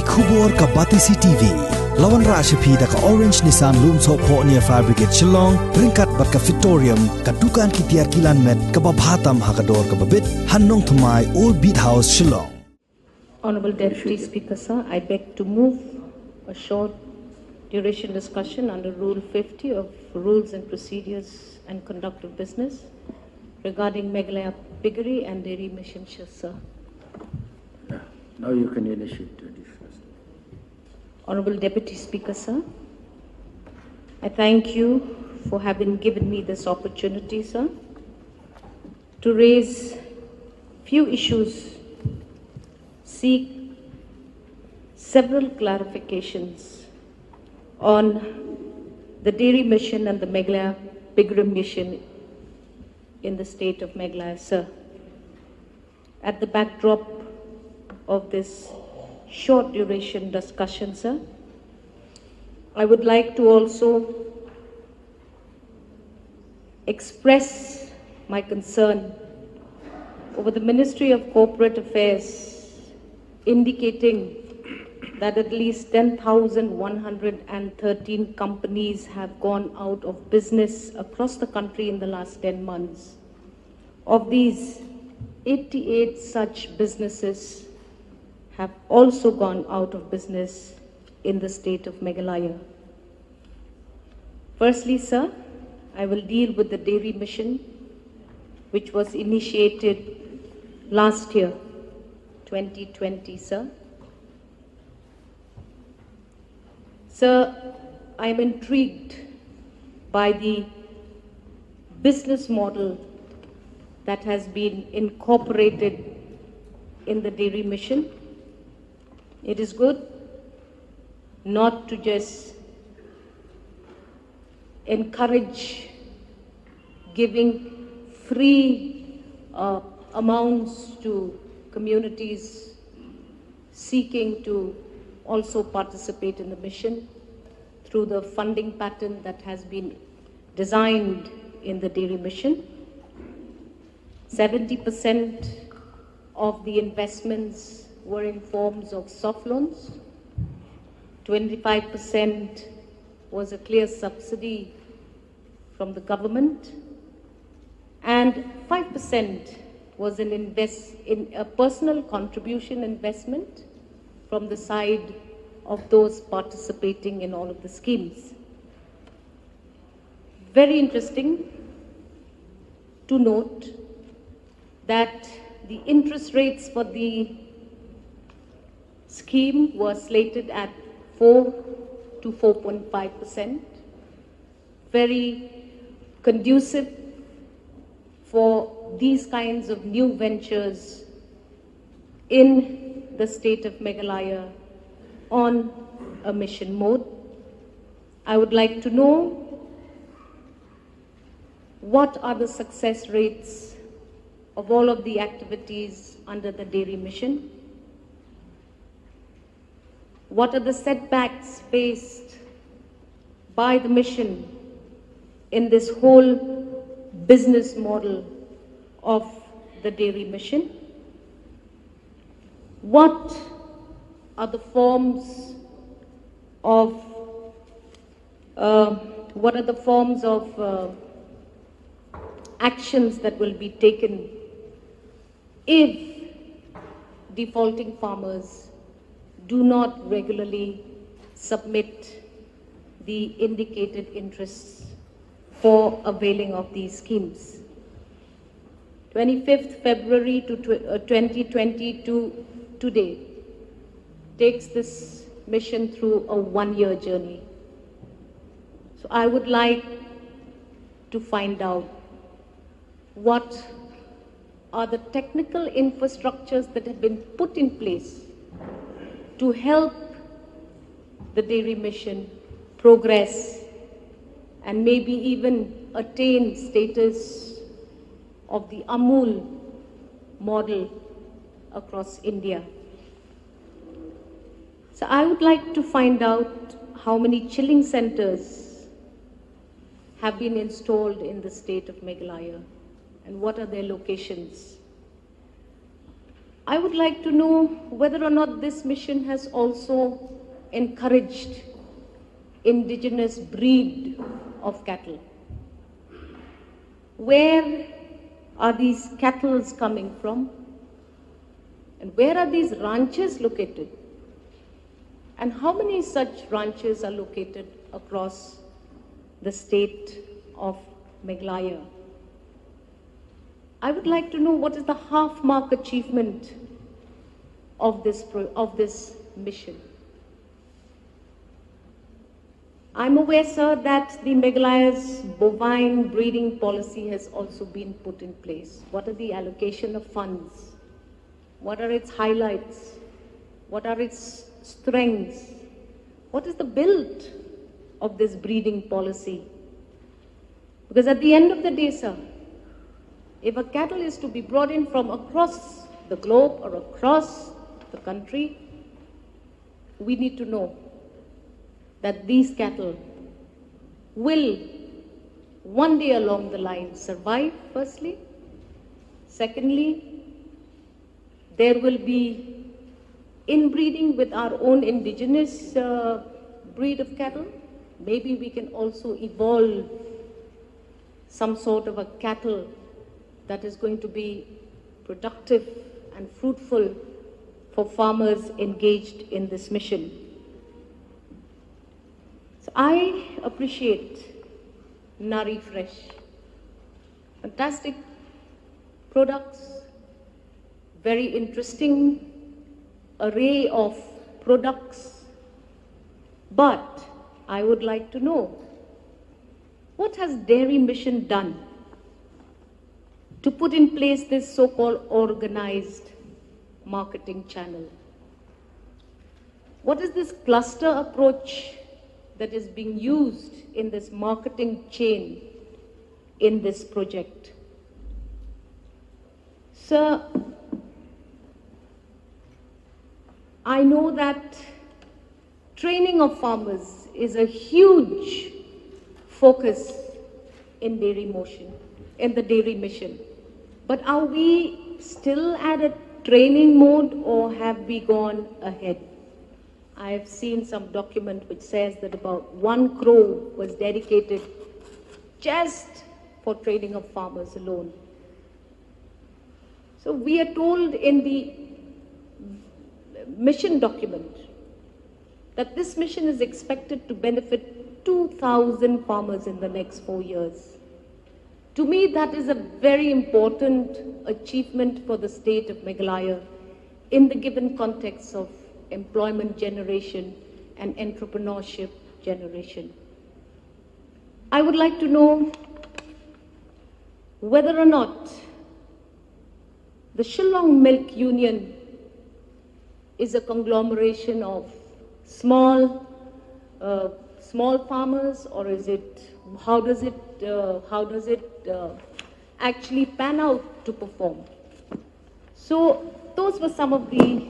Khubor ka Batisi TV. Lawan Rashapi da ka Orange Nissan Loom So Po near Fabricate Shillong, Ringkat bat ka Victorium, ka Dukan ki Tiar Kilan Met, ka Babhatam Hakador ka Babit, Hannong Thumai Old Beat House Shillong. Honorable Deputy Speaker, sir, I beg to move a short duration discussion under Rule 50 of Rules and Procedures and Conduct of Business regarding Meghalaya Piggery and Dairy Mission, sir. Yeah. Now you can initiate the discussion. Honorable Deputy Speaker, sir, I thank you for having given me this opportunity, sir, to raise few issues, seek several clarifications on the Dairy Mission and the Meghalaya Piggery Mission in the state of Meghalaya, sir. At the backdrop of this short duration discussion, sir, I would like to also express my concern over the Ministry of Corporate Affairs indicating that at least 10,113 companies have gone out of business across the country in the last 10 months. Of these, 88 such businesses have also gone out of business in the state of Meghalaya. Firstly, sir, I will deal with the Dairy Mission, which was initiated last year, 2020, sir. Sir, I am intrigued by the business model that has been incorporated in the Dairy Mission. It is good not to just encourage giving free amounts to communities seeking to also participate in the mission through the funding pattern that has been designed in the Dairy Mission. 70% of the investments were in forms of soft loans. 25% was a clear subsidy from the government, and 5% was in a personal contribution investment from the side of those participating in all of the schemes. Very interesting to note that the interest rates for the scheme were slated at 4 to 4.5%, very conducive for these kinds of new ventures in the state of Meghalaya on a mission mode. I would like to know what are the success rates of all of the activities under the Dairy Mission. What are the setbacks faced by the mission in this whole business model of the Dairy Mission? What are the forms of actions that will be taken if defaulting farmers do not regularly submit the indicated interests for availing of these schemes? 25th February to 2022 today takes this mission through a one-year journey. So I would like to find out what are the technical infrastructures that have been put in place to help the Dairy Mission progress and maybe even attain status of the Amul model across India. So I would like to find out how many chilling centers have been installed in the state of Meghalaya and what are their locations. I would like to know whether or not this mission has also encouraged indigenous breed of cattle. Where are these cattle coming from? And where are these ranches located? And how many such ranches are located across the state of Meghalaya? I would like to know what is the half-mark achievement of this mission. I'm aware, sir, that the Meghalaya's bovine breeding policy has also been put in place. What are the allocation of funds? What are its highlights? What are its strengths? What is the build of this breeding policy? Because at the end of the day, sir, if a cattle is to be brought in from across the globe or across the country, we need to know that these cattle will one day along the line survive, firstly. Secondly, there will be inbreeding with our own indigenous breed of cattle. Maybe we can also evolve some sort of a cattle that is going to be productive and fruitful for farmers engaged in this mission. So I appreciate Nari Fresh. Fantastic products, very interesting array of products. But I would like to know, what has Dairy Mission done to put in place this so-called organized marketing channel? What is this cluster approach that is being used in this marketing chain in this project? Sir, I know that training of farmers is a huge focus in Dairy Motion, in the Dairy Mission. But are we still at a training mode, or have we gone ahead? I have seen some document which says that about 1 crore was dedicated just for training of farmers alone. So we are told in the mission document that this mission is expected to benefit 2,000 farmers in the next 4 years. To me, that is a very important achievement for the state of Meghalaya in the given context of employment generation and entrepreneurship generation. I would like to know whether or not the Shillong Milk Union is a conglomeration of small farmers, or is it, how does it actually pan out to perform? So those were some of the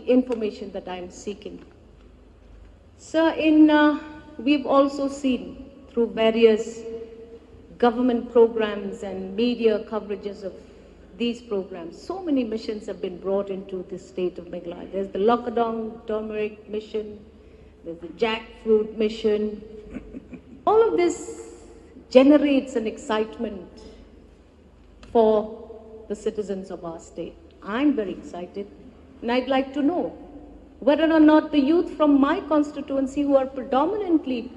information that I am seeking. Sir, we've also seen through various government programs and media coverages of these programs, so many missions have been brought into the state of Meghalaya. There's the Lokadong Turmeric Mission, there's the Jackfruit Mission. All of this generates an excitement for the citizens of our state. I'm very excited, and I'd like to know whether or not the youth from my constituency, who are predominantly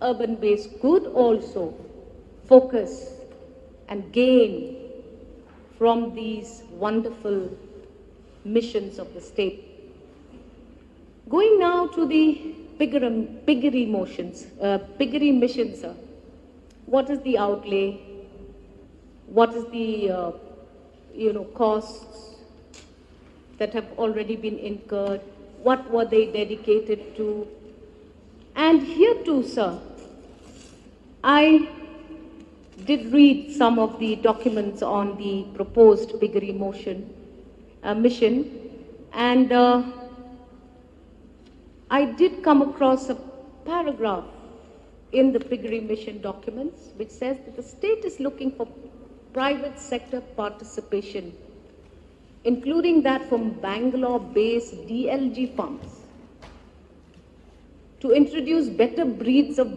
urban-based, could also focus and gain from these wonderful missions of the state. Going now to the piggery missions, sir. What is the outlay? What is the costs that have already been incurred? What were they dedicated to? And here too, sir, I did read some of the documents on the proposed piggery mission, and I did come across a paragraph in the piggery mission documents which says that the state is looking for private sector participation, including that from Bangalore-based DLG farms, to introduce better breeds of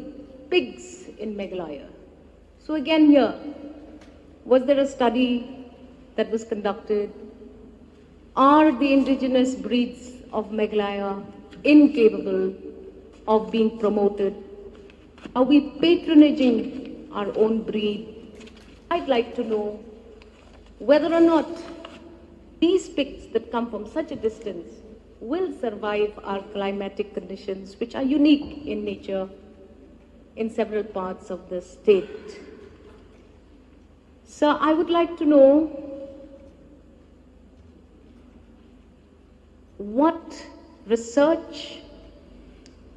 pigs in Meghalaya. So again here, was there a study that was conducted? Are the indigenous breeds of Meghalaya incapable of being promoted? Are we patronaging our own breed? I'd like to know whether or not these pigs that come from such a distance will survive our climatic conditions, which are unique in nature in several parts of the state. So I would like to know what research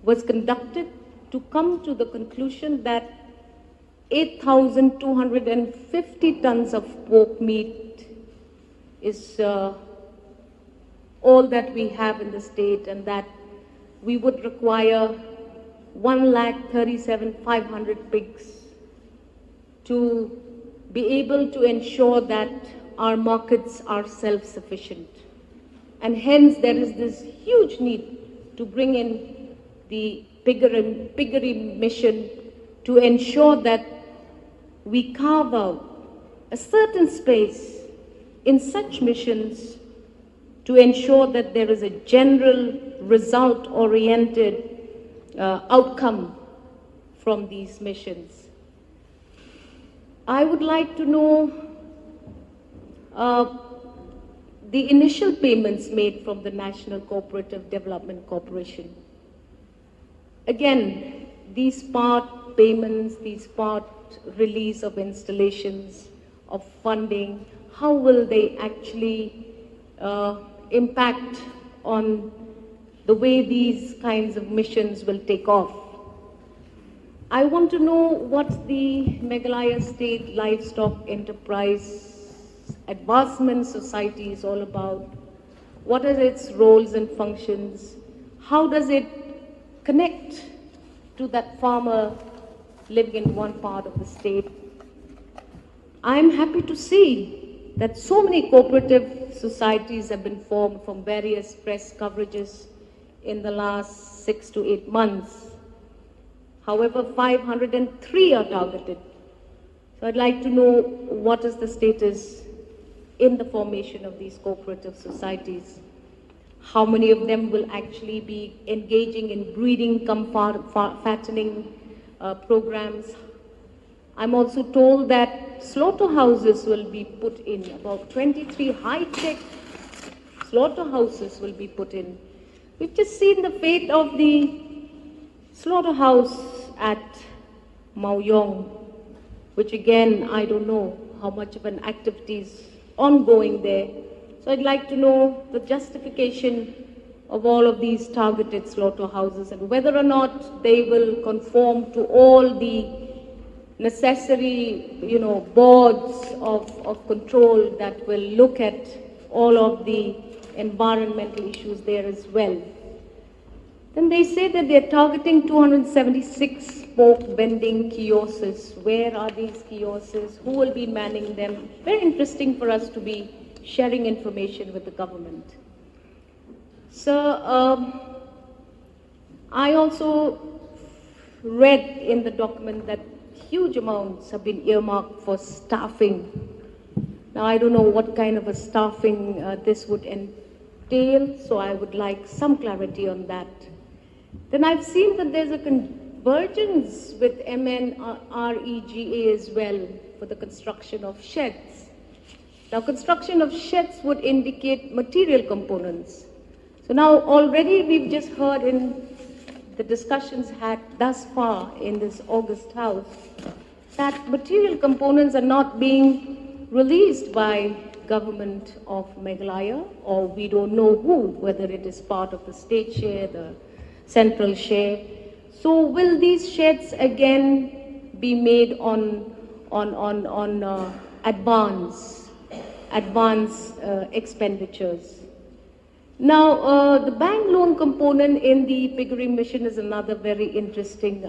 was conducted to come to the conclusion that 8,250 tons of pork meat is all that we have in the state, and that we would require 1,37,500 pigs to be able to ensure that our markets are self-sufficient. And hence there is this huge need to bring in the piggery mission to ensure that we carve out a certain space in such missions to ensure that there is a general result-oriented outcome from these missions. I would like to know the initial payments made from the National Cooperative Development Corporation. Again, these part payments, these part release of installations, of funding, how will they actually impact on the way these kinds of missions will take off? I want to know what the Meghalaya State Livestock Enterprise Advancement Society is all about. What are its roles and functions? How does it connect to that farmer living in one part of the state? I'm happy to see that so many cooperative societies have been formed from various press coverages in the last 6 to 8 months. However, 503 are targeted. So I'd like to know what is the status in the formation of these cooperative societies. How many of them will actually be engaging in breeding cum fattening programs? I'm also told that slaughterhouses will be put in, about 23 high-tech slaughterhouses will be put in. We've just seen the fate of the slaughterhouse at Maoyong, which again, I don't know how much of an activity is ongoing there. So I'd like to know the justification of all of these targeted slaughterhouses and whether or not they will conform to all the necessary, boards of control that will look at all of the environmental issues there as well. Then they say that they're targeting 276 pork vending kiosks. Where are these kiosks? Who will be manning them? Very interesting for us to be sharing information with the government. So I also read in the document that huge amounts have been earmarked for staffing. Now I don't know what kind of a staffing this would entail, so I would like some clarity on that. Then I've seen that there's a convergence with MNREGA as well for the construction of sheds. Now construction of sheds would indicate material components. So now already we've just heard in the discussions had thus far in this August House that material components are not being released by government of Meghalaya, or we don't know who, whether it is part of the state share, the central share. So will these sheds again be made on advance expenditures? Now, the bank loan component in the piggery mission is another very interesting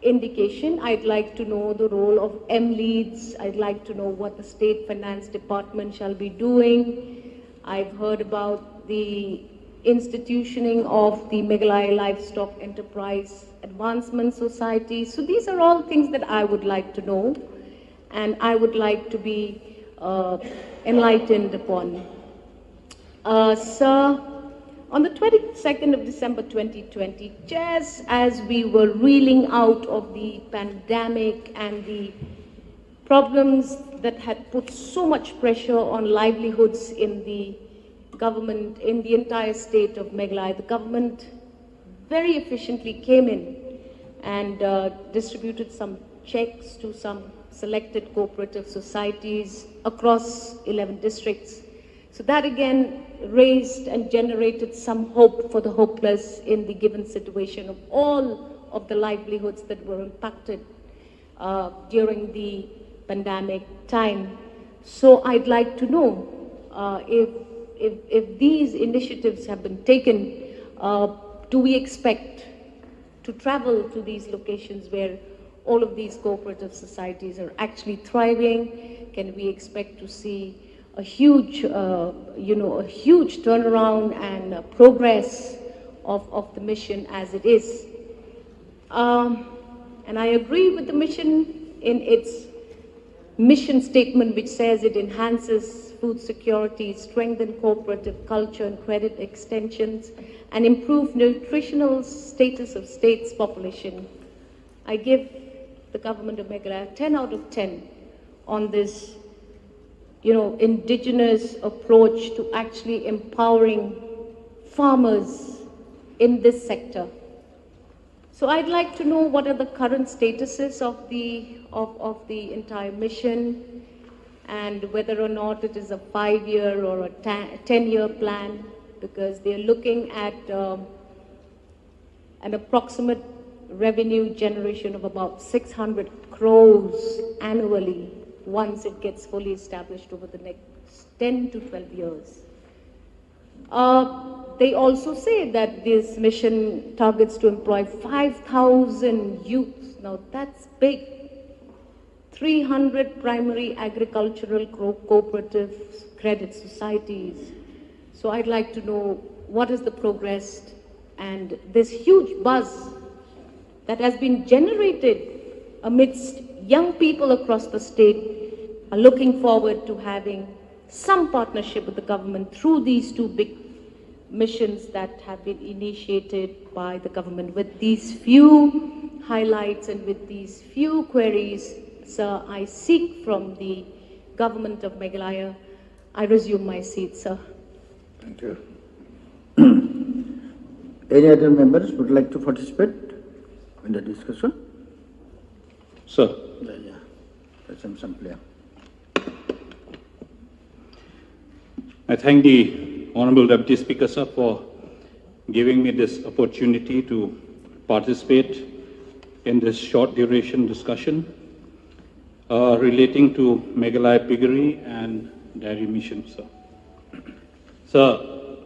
indication. I'd like to know the role of M-Leads. I'd like to know what the State Finance Department shall be doing. I've heard about the institutioning of the Meghalaya Livestock Enterprise Advancement Society. So these are all things that I would like to know, and I would like to be enlightened upon. Sir, on the 22nd of December 2020, just as we were reeling out of the pandemic and the problems that had put so much pressure on livelihoods in the government, in the entire state of Meghalaya, the government very efficiently came in and distributed some checks to some selected cooperative societies across 11 districts. So that again raised and generated some hope for the hopeless in the given situation of all of the livelihoods that were impacted during the pandemic time. So I'd like to know if these initiatives have been taken, do we expect to travel to these locations where all of these cooperative societies are actually thriving? Can we expect to see a huge, a huge turnaround and progress of the mission as it is? And I agree with the mission in its mission statement, which says it enhances food security, strengthen cooperative culture and credit extensions, and improve nutritional status of state's population. I give the government of Meghalaya 10 out of 10 on this, indigenous approach to actually empowering farmers in this sector. So I'd like to know what are the current statuses of the entire mission, and whether or not it is a 5-year or a 10-year plan, because they're looking at an approximate revenue generation of about 600 crores annually once it gets fully established over the next 10 to 12 years. They also say that this mission targets to employ 5,000 youths. Now that's big. 300 primary agricultural cooperatives, credit societies. So I'd like to know what is the progress and this huge buzz that has been generated amidst young people across the state are looking forward to having some partnership with the government through these two big missions that have been initiated by the government. With these few highlights and with these few queries, sir, I seek from the government of Meghalaya. I resume my seat, sir. Thank you. Any other members would like to participate in the discussion? Sir. Yeah. That's clear. I thank the Honorable Deputy Speaker, sir, for giving me this opportunity to participate in this short duration discussion relating to Meghalaya Piggery and Dairy Mission, sir. Sir,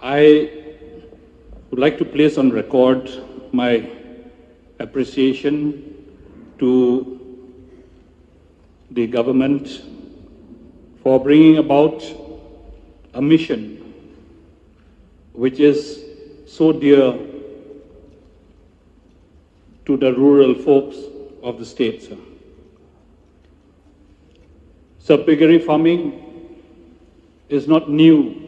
I would like to place on record my appreciation to the government for bringing about a mission which is so dear to the rural folks of the state, sir. So piggery farming is not new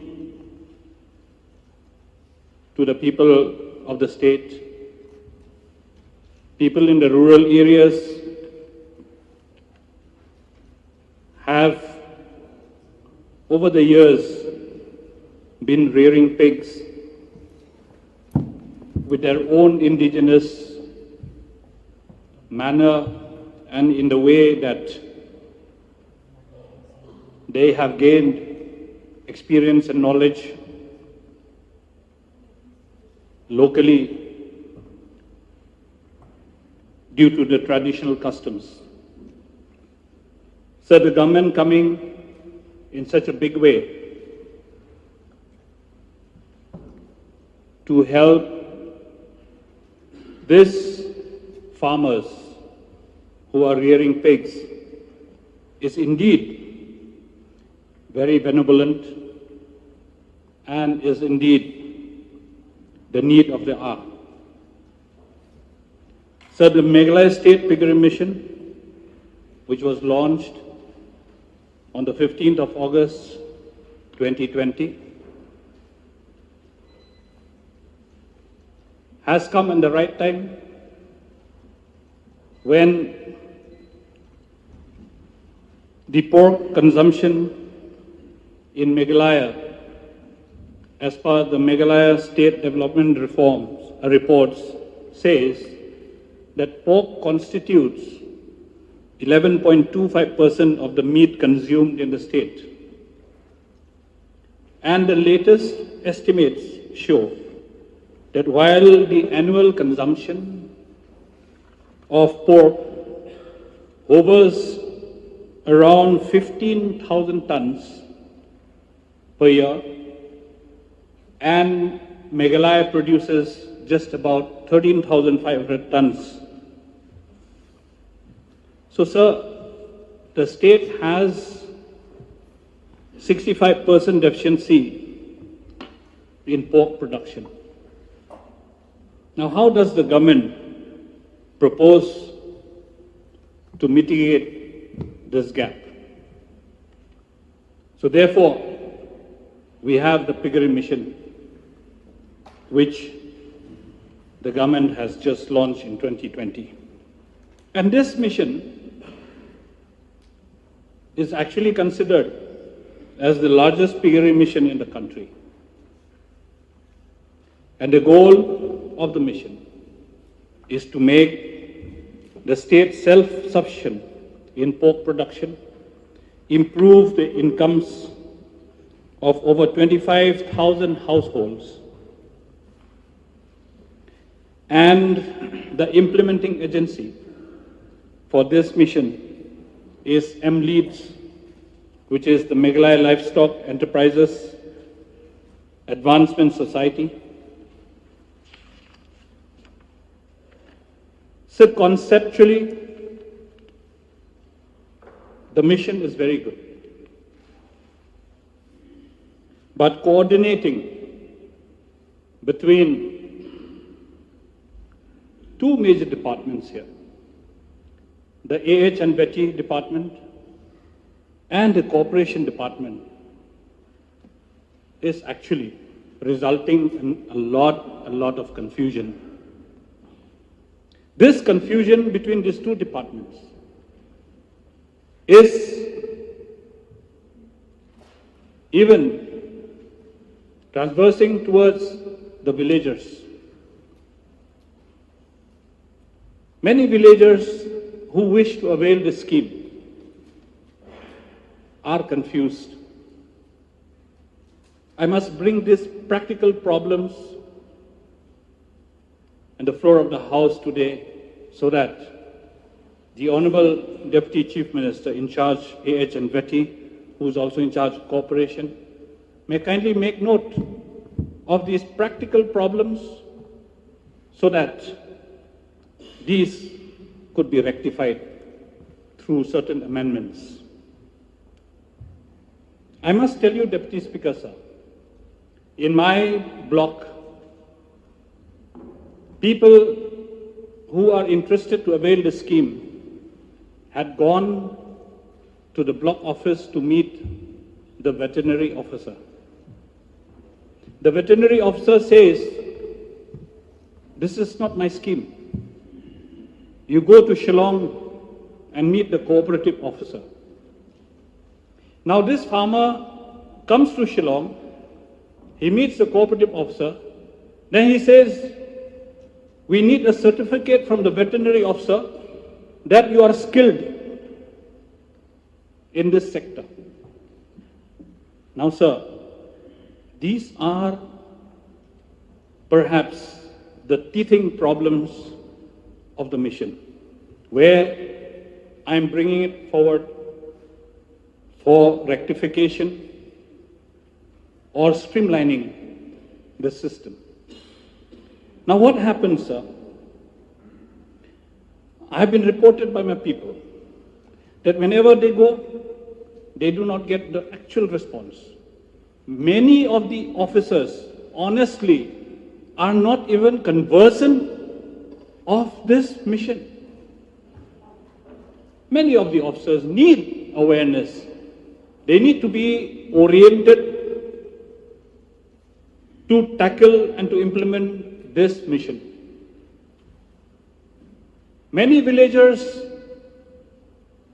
to the people of the state. People in the rural areas have over the years been rearing pigs with their own indigenous manner and in the way that they have gained experience and knowledge locally due to the traditional customs. So the government coming in such a big way to help this farmers who are rearing pigs is indeed very benevolent and is indeed the need of the hour. So the Meghalaya State Piggery Mission, which was launched on the 15th of August 2020, has come in the right time when the pork consumption in Meghalaya, as per the Meghalaya State Development reports, says that pork constitutes 11.25% of the meat consumed in the state. And the latest estimates show that while the annual consumption of pork hovers around 15,000 tons per year, and Meghalaya produces just about 13,500 tons. So, sir, the state has 65% deficiency in pork production. Now, how does the government propose to mitigate this gap? So, therefore, we have the Piggery Mission, which the government has just launched in 2020. And this mission is actually considered as the largest piggery mission in the country. And the goal of the mission is to make the state self-sufficient in pork production, improve the incomes of over 25,000 households, and the implementing agency for this mission is MLEADS, which is the Meghalaya Livestock Enterprises Advancement Society. So conceptually, the mission is very good. But coordinating between two major departments here, the AH and Betty department and the cooperation department, is actually resulting in a lot of confusion. This confusion between these two departments is even transversing towards the villagers. Many villagers who wish to avail this scheme are confused. I must bring these practical problems on the floor of the House today so that the Honorable Deputy Chief Minister in charge AH and Betty, who is also in charge of cooperation, may kindly make note of these practical problems so that these could be rectified through certain amendments. I must tell you, Deputy Speaker, sir, in my block, people who are interested to avail the scheme had gone to the block office to meet the veterinary officer. The veterinary officer says, "This is not my scheme. You go to Shillong and meet the cooperative officer." Now this farmer comes to Shillong, he meets the cooperative officer, then he says, "We need a certificate from the veterinary officer that you are skilled in this sector." Now, sir, these are perhaps the teething problems of the mission, where I am bringing it forward for rectification or streamlining the system. Now what happens, sir? I have been reported by my people that whenever they go, they do not get the actual response. Many of the officers, honestly, are not even conversant of this mission. Many of the officers need awareness. They need to be oriented to tackle and to implement this mission. Many villagers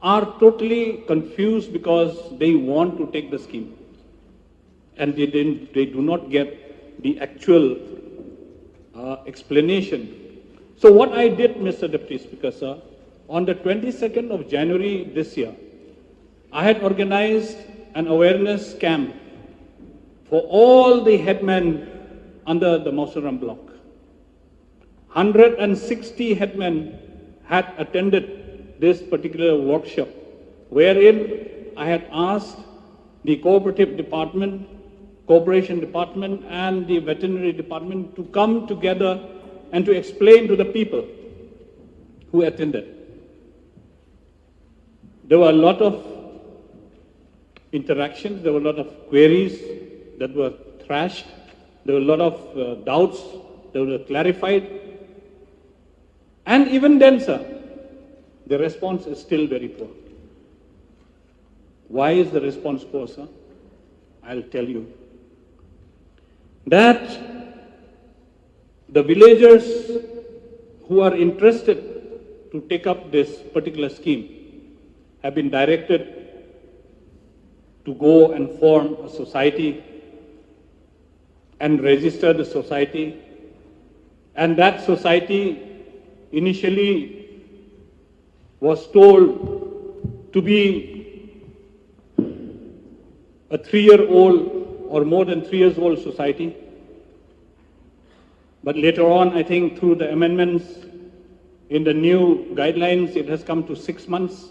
are totally confused because they want to take the scheme and they do not get the actual explanation. So what I did, Mr. Deputy Speaker, sir, on the 22nd of January this year, I had organized an awareness camp for all the headmen under the Mausaram block. 160 headmen had attended this particular workshop, wherein I had asked the cooperative department, cooperation department and the veterinary department to come together and to explain to the people who attended. There were a lot of interactions, there were a lot of queries that were thrashed, there were a lot of doubts that were clarified. And even then, sir, the response is still very poor. Why is the response poor, sir? I'll tell you. That the villagers who are interested to take up this particular scheme have been directed to go and form a society and register the society. And that society initially was told to be a 3-year-old or more than 3 years old society. But later on, I think through the amendments in the new guidelines, it has come to 6 months.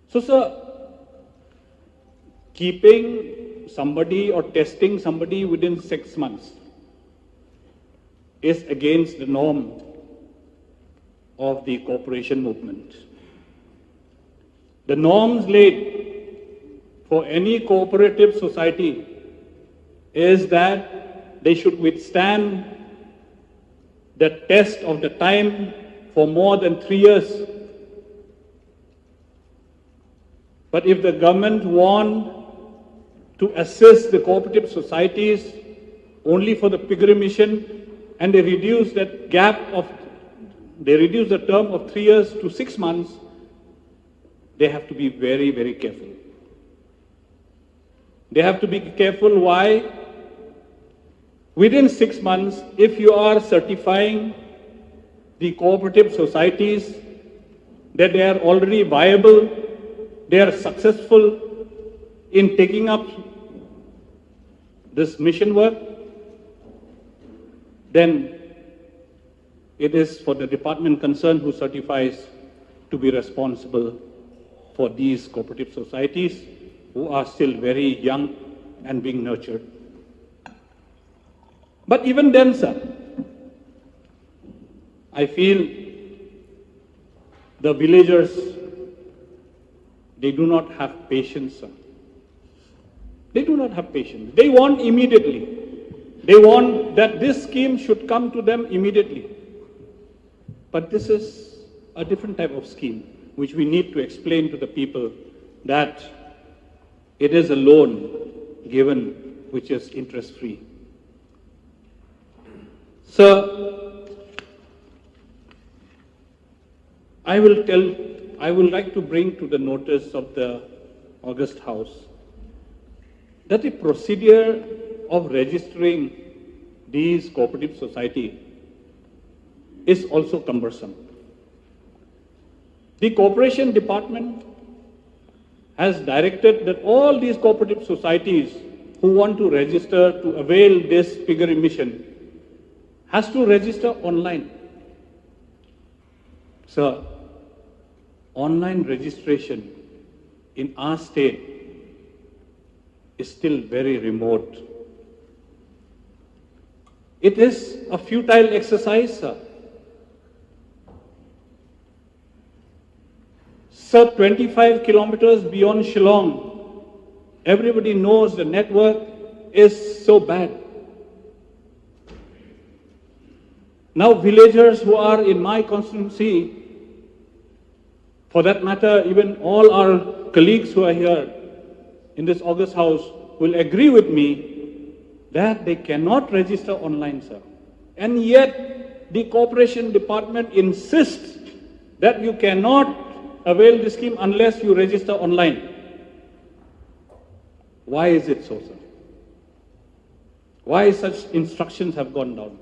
So, sir, keeping somebody or testing somebody within 6 months is against the norm of the cooperation movement. The norms laid for any cooperative society is that they should withstand the test of the time for more than 3 years. But if the government want to assist the cooperative societies only for the piggery mission, and they reduce that they reduce the term of 3 years to 6 months, they have to be very, very careful. They have to be careful. Why? Within 6 months, if you are certifying the cooperative societies that they are already viable, they are successful in taking up this mission work, then it is for the department concerned who certifies to be responsible for these cooperative societies who are still very young and being nurtured. But even then, sir, I feel the villagers, they do not have patience, sir. They do not have patience. They want immediately. They want that this scheme should come to them immediately. But this is a different type of scheme, which we need to explain to the people that it is a loan given which is interest-free. Sir, I would like to bring to the notice of the August House that the procedure of registering these cooperative society is also cumbersome. The Cooperation Department has directed that all these cooperative societies who want to register to avail this piggery mission has to register online. Sir, online registration in our state is still very remote. It is a futile exercise, sir. Sir, 25 kilometers beyond Shillong, everybody knows the network is so bad. Now villagers who are in my constituency, for that matter, even all our colleagues who are here in this August House will agree with me that they cannot register online, sir. And yet the Corporation Department insists that you cannot avail the scheme unless you register online. Why is it so, sir? Why such instructions have gone down?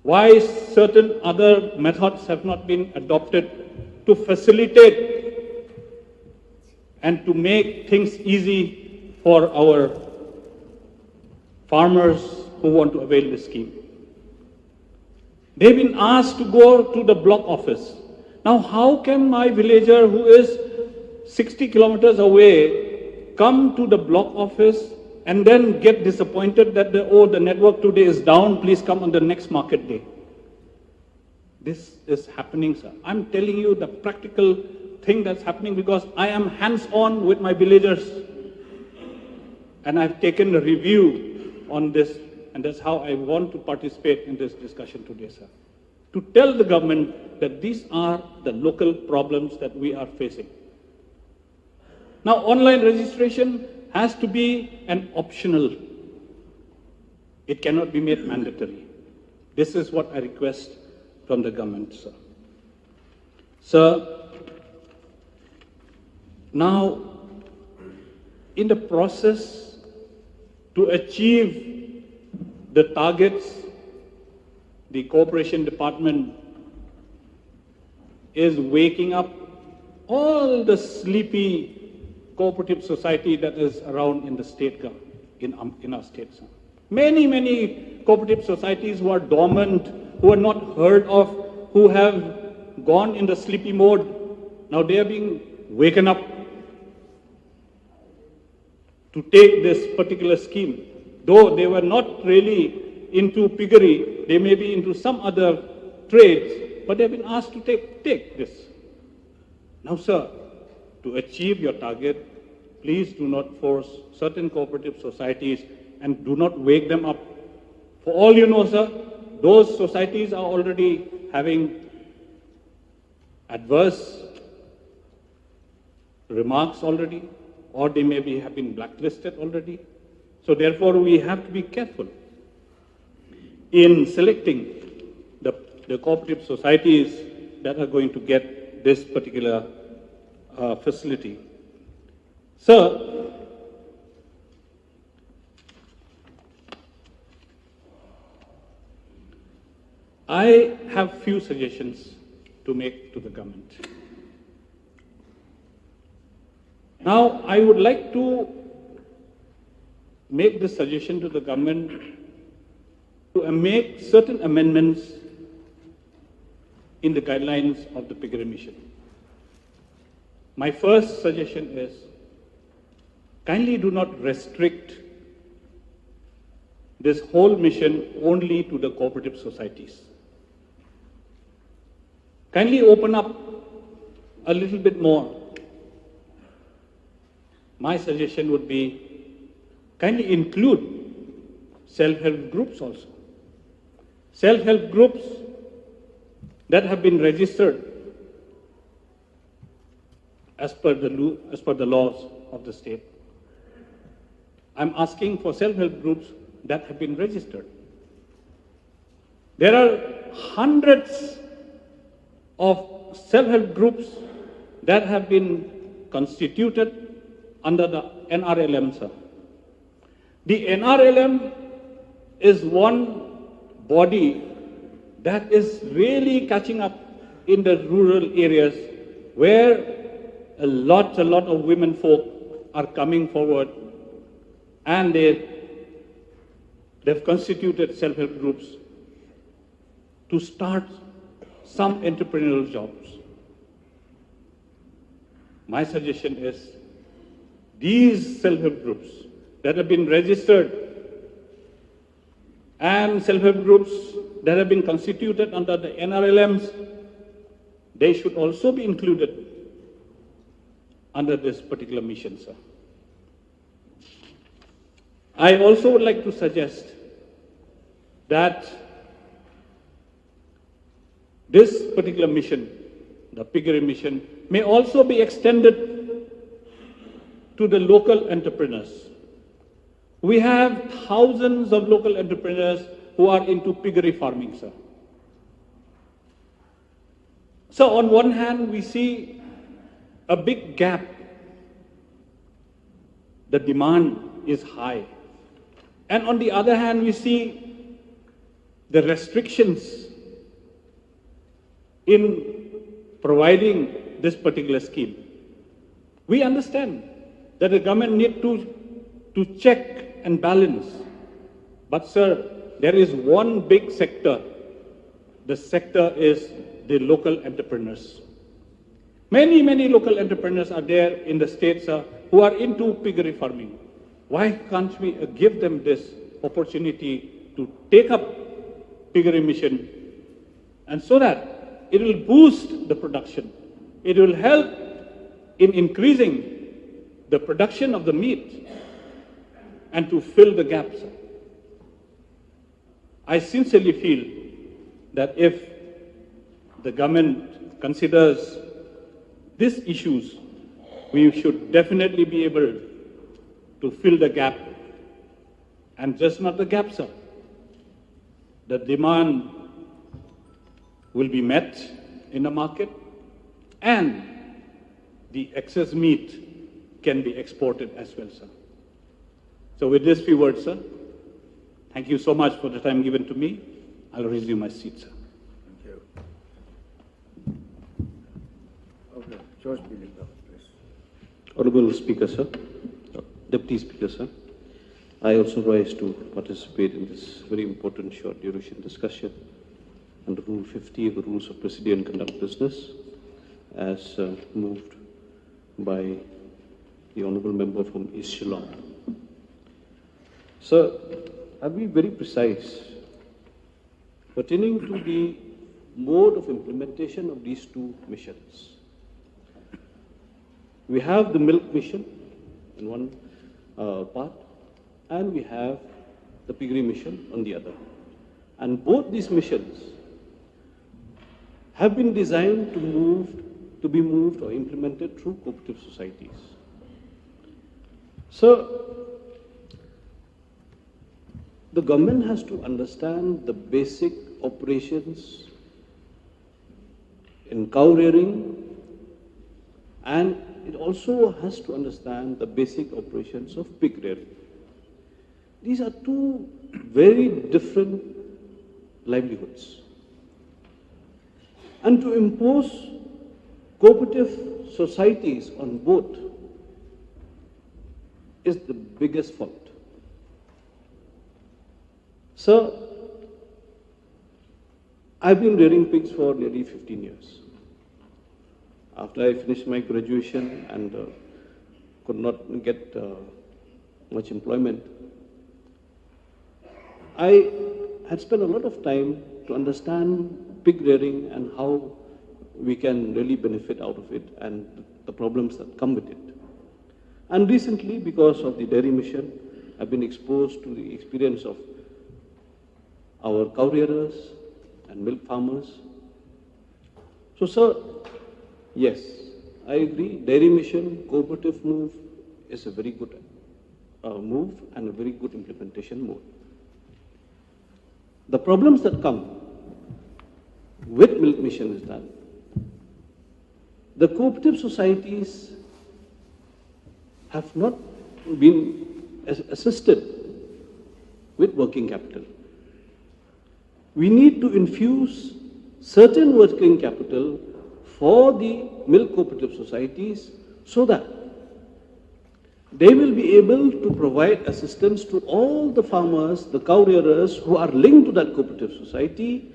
Why certain other methods have not been adopted to facilitate and to make things easy for our farmers who want to avail the scheme? They've been asked to go to the block office. Now, how can my villager who is 60 kilometers away come to the block office and then get disappointed that the network today is down, please come on the next market day? This is happening, sir. I'm telling you the practical thing that's happening because I am hands-on with my villagers. And I've taken a review on this, and that's how I want to participate in this discussion today, sir. To tell the government that these are the local problems that we are facing. Now, online registration has to be an optional. It cannot be made mandatory. This is what I request from the government, sir. Sir, now, in the process to achieve the targets, the Corporation Department is waking up all the sleepy cooperative society that is around in the state, in our state. Sir. Many cooperative societies who are dormant, who are not heard of, who have gone in the sleepy mode, now they are being waken up to take this particular scheme. Though they were not really into piggery, they may be into some other trades, but they've been asked to take this. Now, sir, to achieve your target, please do not force certain cooperative societies and do not wake them up. For all you know, sir, those societies are already having adverse remarks already, or they may have been blacklisted already. So therefore, we have to be careful in selecting the cooperative societies that are going to get this particular facility. Sir, I have few suggestions to make to the government. Now, I would like to make this suggestion to the government to make certain amendments in the guidelines of the piggery mission. My first suggestion is, kindly do not restrict this whole mission only to the cooperative societies. Kindly open up a little bit more. My suggestion would be, kindly include self-help groups also. Self-help groups that have been registered as per the laws of the state. I'm asking for self-help groups that have been registered. There are hundreds of self-help groups that have been constituted under the NRLM, sir. The NRLM is one body that is really catching up in the rural areas where a lot of women folk are coming forward, and they've constituted self-help groups to start some entrepreneurial jobs. My suggestion is, these self-help groups that have been registered and self-help groups that have been constituted under the NRLMs, they should also be included under this particular mission, sir. I also would like to suggest that this particular mission, the piggery mission, may also be extended to the local entrepreneurs. We have thousands of local entrepreneurs who are into piggery farming, sir. So on one hand, we see a big gap. The demand is high. And on the other hand, we see the restrictions in providing this particular scheme. We understand that the government needs to check and balance. But sir, there is one big sector. The sector is the local entrepreneurs. Many, many local entrepreneurs are there in the states who are into piggery farming. Why can't we give them this opportunity to take up piggery mission, and so that it will boost the production. It will help in increasing the production of the meat and to fill the gaps. I sincerely feel that if the government considers these issues, we should definitely be able to fill the gap. And just not the gap, sir. The demand will be met in the market, and the excess meat can be exported as well, sir. So with these few words, sir, thank you so much for the time given to me. I'll resume my seat, sir. Thank you. Okay, George Billingham, please. Honorable Speaker, sir, Deputy Speaker, sir, I also rise to participate in this very important short duration discussion under Rule 50 of the Rules of Procedure and Conduct Business, as moved by the Honorable Member from East Shillong. Sir, I'll be very precise. Pertaining to the mode of implementation of these two missions, we have the milk mission in one part, and we have the piggery mission on the other. And both these missions have been designed to be moved or implemented through cooperative societies. So, the government has to understand the basic operations in cow rearing, and it also has to understand the basic operations of pig rearing. These are two very different livelihoods. And to impose cooperative societies on both is the biggest fault. Sir, I've been rearing pigs for nearly 15 years. After I finished my graduation and could not get much employment, I had spent a lot of time to understand pig rearing and how we can really benefit out of it and the problems that come with it. And recently, because of the dairy mission, I've been exposed to the experience of our cow rearers and milk farmers. So, sir, yes, I agree, dairy mission, cooperative move is a very good move and a very good implementation mode. The problems that come with milk mission is that the cooperative societies have not been assisted with working capital. We need to infuse certain working capital for the milk cooperative societies so that they will be able to provide assistance to all the farmers, the cow rearers who are linked to that cooperative society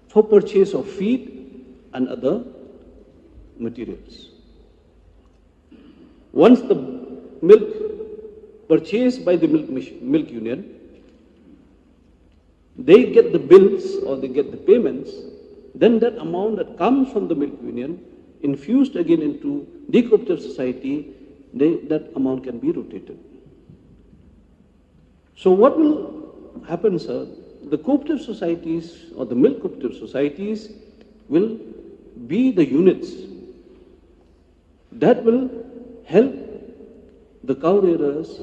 for purchase of feed and other materials. Once the milk purchased by the milk union, they get the bills or they get the payments, then that amount that comes from the milk union infused again into the cooperative society, that amount can be rotated. So what will happen, sir? The cooperative societies or the milk cooperative societies will be the units that will help the cow rearers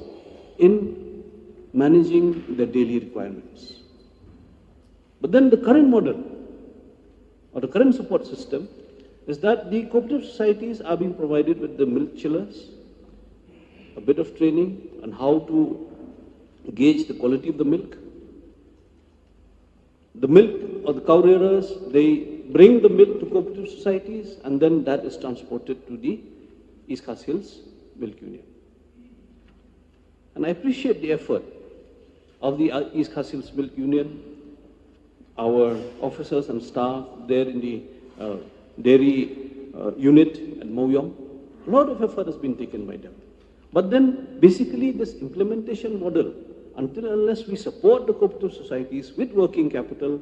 in managing their daily requirements. But then the current model or the current support system is that the cooperative societies are being provided with the milk chillers, a bit of training on how to gauge the quality of the milk. The milk or the cow rearers, they bring the milk to cooperative societies, and then that is transported to the East Khas Hills Milk Union. And I appreciate the effort of the East Khas Hills Milk Union, our officers and staff there in the dairy unit at Moyom. A lot of effort has been taken by them. But then basically this implementation model, until and unless we support the cooperative societies with working capital,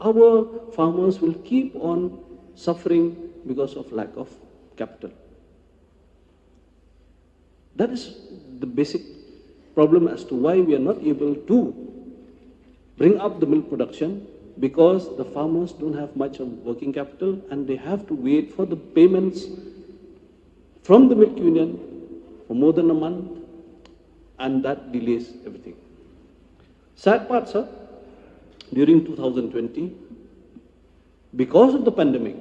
our farmers will keep on suffering because of lack of capital. That is the basic problem as to why we are not able to bring up the milk production, because the farmers don't have much of working capital and they have to wait for the payments from the milk union for more than a month, and that delays everything. Sad part, sir, during 2020, because of the pandemic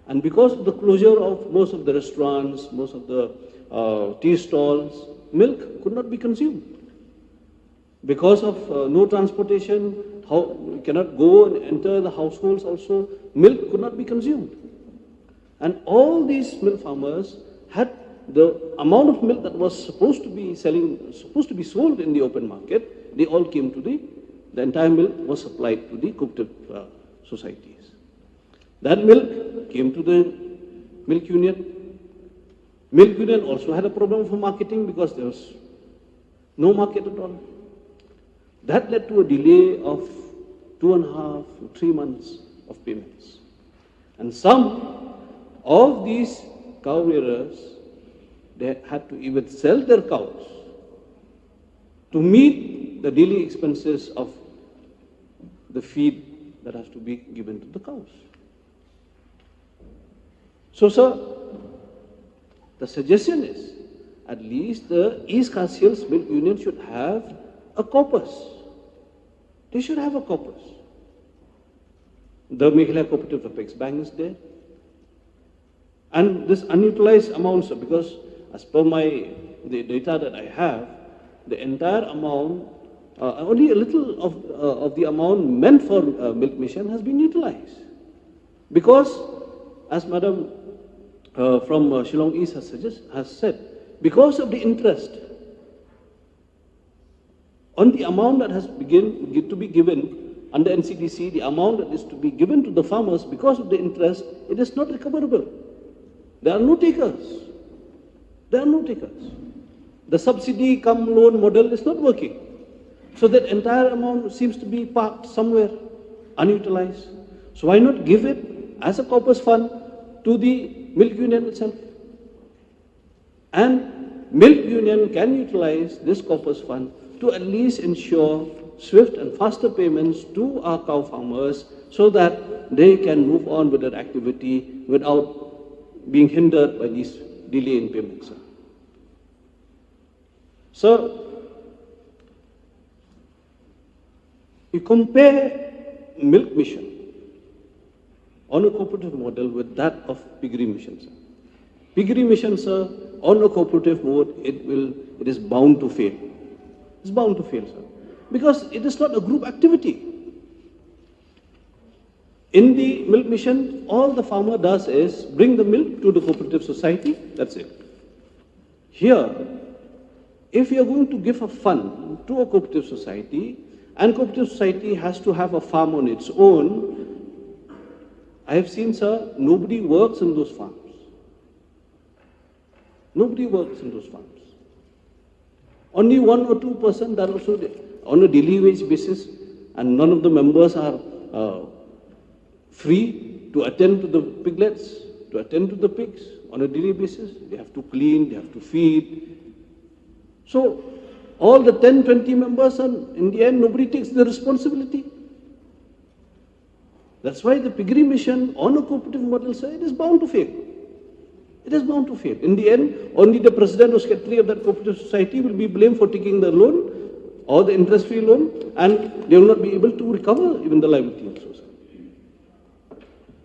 and because of the closure of most of the restaurants, most of the tea stalls, milk could not be consumed. Because of no transportation, we cannot go and enter the households also, milk could not be consumed. And all these milk farmers had the amount of milk that was supposed to be sold in the open market, they all came to the entire milk was supplied to the cooperative societies. That milk came to the milk union. Milk union also had a problem for marketing because there was no market at all. That led to a delay of 2.5 to 3 months of payments. And some of these cow rearers, they had to even sell their cows to meet the daily expenses of the feed that has to be given to the cows. So, sir, the suggestion is at least the East Khas Hills Milk Union should have a corpus. They should have a corpus. The Meghalaya Cooperative Apex Bank is there. And this unutilized amounts, because as per the data that I have, the entire amount, only a little of the amount meant for Milk Mission has been utilized. Because, as Madam from Shillong East has said, because of the interest on the amount that has to be given under NCDC, the amount that is to be given to the farmers, because of the interest, it is not recoverable. There are no takers. There are no takers. The subsidy come loan model is not working. So that entire amount seems to be parked somewhere, unutilized. So why not give it as a corpus fund to the milk union itself? And milk union can utilize this corpus fund to at least ensure swift and faster payments to our cow farmers so that they can move on with their activity without being hindered by these delay in payments. So, you compare Milk Mission on a cooperative model with that of Piggery Mission, sir. Piggery Mission, sir, on a cooperative mode, it is bound to fail. It's bound to fail, sir, because it is not a group activity. In the Milk Mission, all the farmer does is bring the milk to the cooperative society, that's it. Here, if you are going to give a fund to a cooperative society, and cooperative society has to have a farm on its own, I have seen, sir, nobody works in those farms. Nobody works in those farms. Only 1 or 2% are also on a daily wage basis, and none of the members are free to attend to the piglets. to attend to the pigs on a daily basis. They have to clean, they have to feed. So all the 10, 20 members, and in the end, nobody takes the responsibility. That's why the piggery mission on a cooperative model, sir, it is bound to fail. It is bound to fail. In the end, only the president or secretary of that cooperative society will be blamed for taking the loan or the interest-free loan, and they will not be able to recover even the liability also, sir.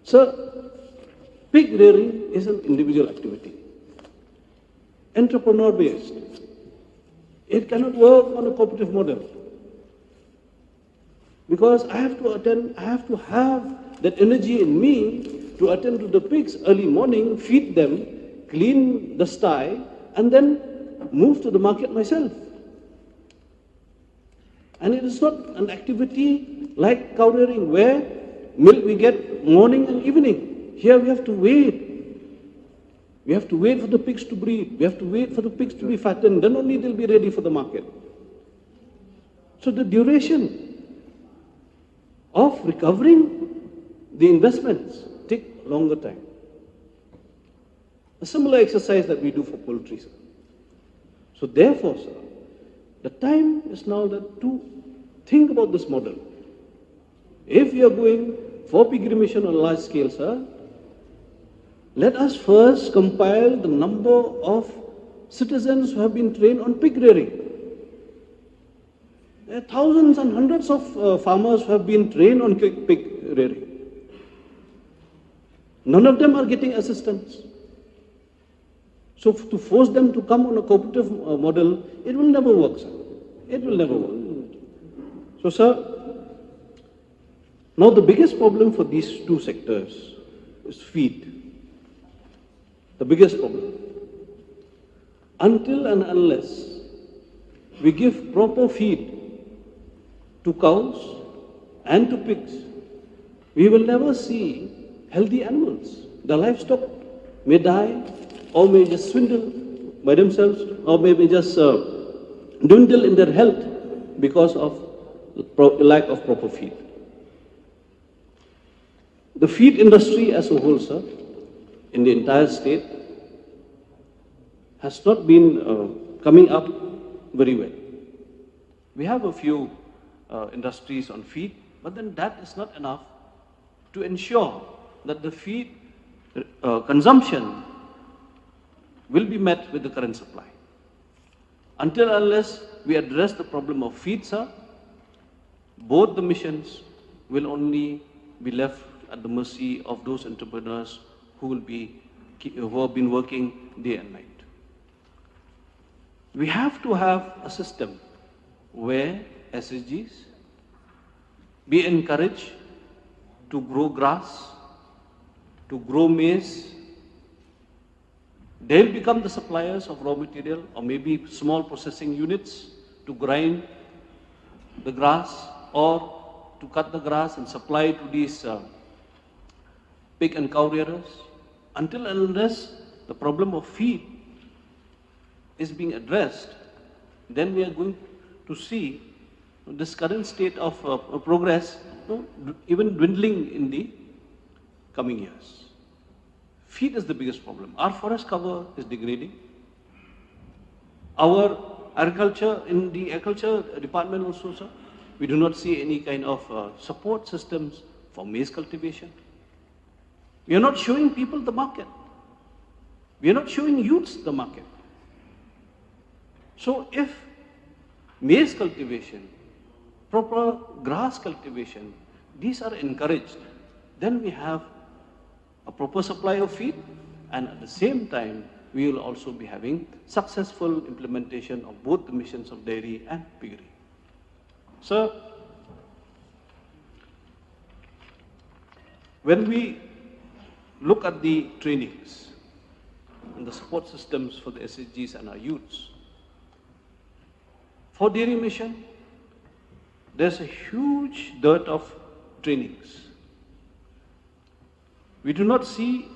Sir, pig rearing is an individual activity, entrepreneur-based. It cannot work on a cooperative model. Because I have to have that energy in me to attend to the pigs early morning, feed them, clean the sty, and then move to the market myself. And it is not an activity like cow rearing where milk we get morning and evening. Here we have to wait. We have to wait for the pigs to breed. We have to wait for the pigs to be fattened. Then only they'll be ready for the market. So the duration of recovering the investments take longer time. A similar exercise that we do for poultry, sir. So therefore, sir, the time is now to think about this model. If we are going for piggery mission on a large scale, sir, let us first compile the number of citizens who have been trained on pig rearing. There are thousands and hundreds of farmers who have been trained on pig rearing. None of them are getting assistance. So to force them to come on a cooperative model, it will never work, sir. It will never work. So, sir, now the biggest problem for these two sectors is feed. The biggest problem. Until and unless we give proper feed to cows and to pigs, we will never see healthy animals. The livestock may die or may just swindle by themselves or maybe just dwindle in their health because of lack of proper feed. The feed industry as a whole, sir, in the entire state has not been coming up very well. We have a few industries on feed, but then that is not enough to ensure that the feed consumption will be met with the current supply. Until unless we address the problem of feed, sir, both the missions will only be left at the mercy of those entrepreneurs who have been working day and night. We have to have a system where SSGs be encouraged to grow grass, to grow maize. They'll become the suppliers of raw material or maybe small processing units to grind the grass or to cut the grass and supply to these pig and cow rearers. Until and unless the problem of feed is being addressed, then we are going to see this current state of progress even dwindling in the coming years. Feed is the biggest problem. Our forest cover is degrading. Our agriculture, in the agriculture department also, sir, we do not see any kind of support systems for maize cultivation. We are not showing people the market. We are not showing youths the market. So if maize cultivation, proper grass cultivation, these are encouraged, then we have a proper supply of feed, and at the same time, we will also be having successful implementation of both the missions of dairy and piggery. So, when we look at the trainings and the support systems for the SSGs and our youths, for dairy mission, there's a huge dearth of trainings. We do not see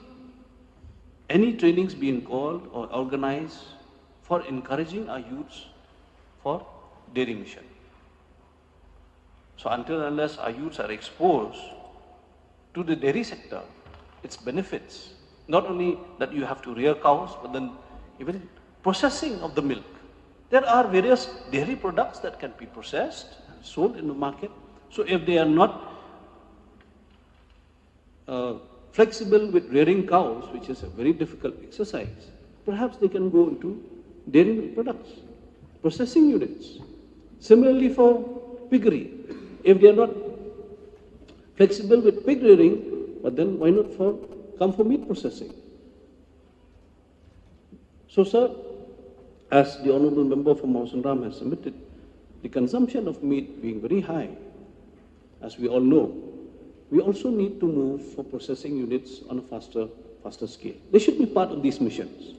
any trainings being called or organized for encouraging our youths for dairy mission. So until and unless our youths are exposed to the dairy sector, its benefits, Not only that you have to rear cows, but then even processing of the milk. There are various dairy products that can be processed and sold in the market. So if they are not flexible with rearing cows, which is a very difficult exercise, perhaps they can go into dairy milk products, processing units. Similarly for piggery, if they are not flexible with pig rearing, but then why not come for meat processing? So, sir, as the Honourable Member for Mawson Ram has submitted, the consumption of meat being very high, as we all know, we also need to move for processing units on a faster scale. They should be part of these missions.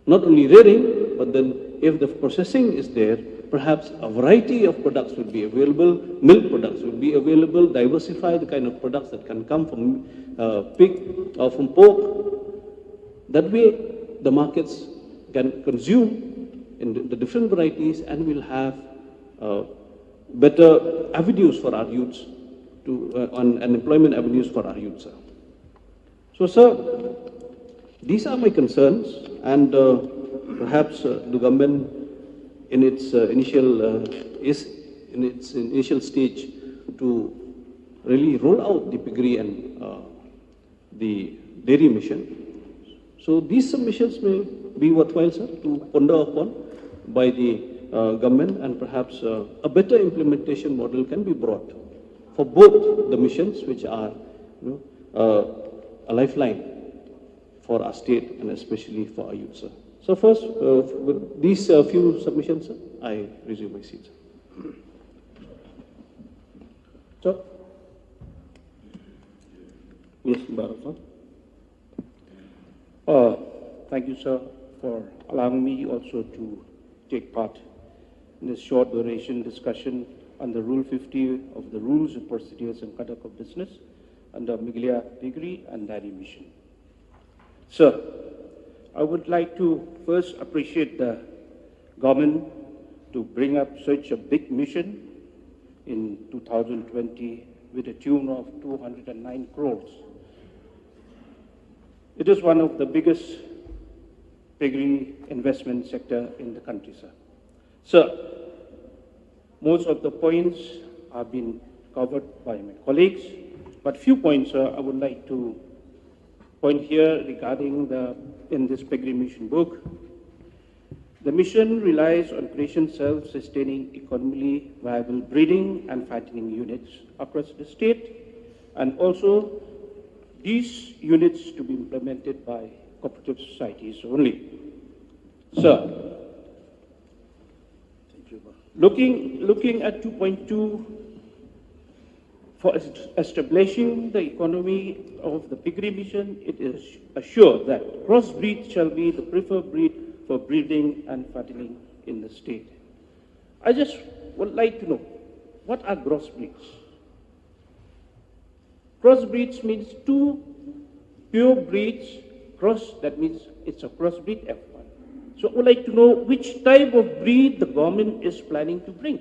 Not only rearing, but then if the processing is there, perhaps a variety of products will be available, milk products will be available, diversify the kind of products that can come from pig or from pork. That way, the markets can consume in the different varieties, and we'll have better avenues for our youths and employment avenues for our youths. So, sir, these are my concerns, and perhaps the government in its initial stage to really roll out the piggery and the dairy mission. So these submissions may be worthwhile, sir, to ponder upon by the government, and perhaps a better implementation model can be brought for both the missions, which are a lifeline for our state and especially for our youth, sir. So first, with these few submissions, sir, I resume my seat, sir. Sir? Yes, Bharat. Thank you, sir, for allowing me also to take part in this short duration discussion under Rule 50 of the Rules and Procedures and Conduct of Business under Miglia Piggery and Dairy Mission. Sir, I would like to first appreciate the government to bring up such a big mission in 2020 with a tune of 209 crores. It is one of the biggest piggery investment sector in the country, sir. Sir, most of the points have been covered by my colleagues, but few points, sir, I would like to point here regarding in this piggery mission book. The mission relies on creation self-sustaining, economically viable breeding and fattening units across the state, and also these units to be implemented by cooperative societies only. Sir, looking at 2.2, for establishing the economy of the piggery mission, it is assured that crossbreed shall be the preferred breed for breeding and fattening in the state. I just would like to know, what are crossbreeds? Crossbreeds means two pure breeds cross, that means it's a crossbreed F1. So I would like to know which type of breed the government is planning to bring.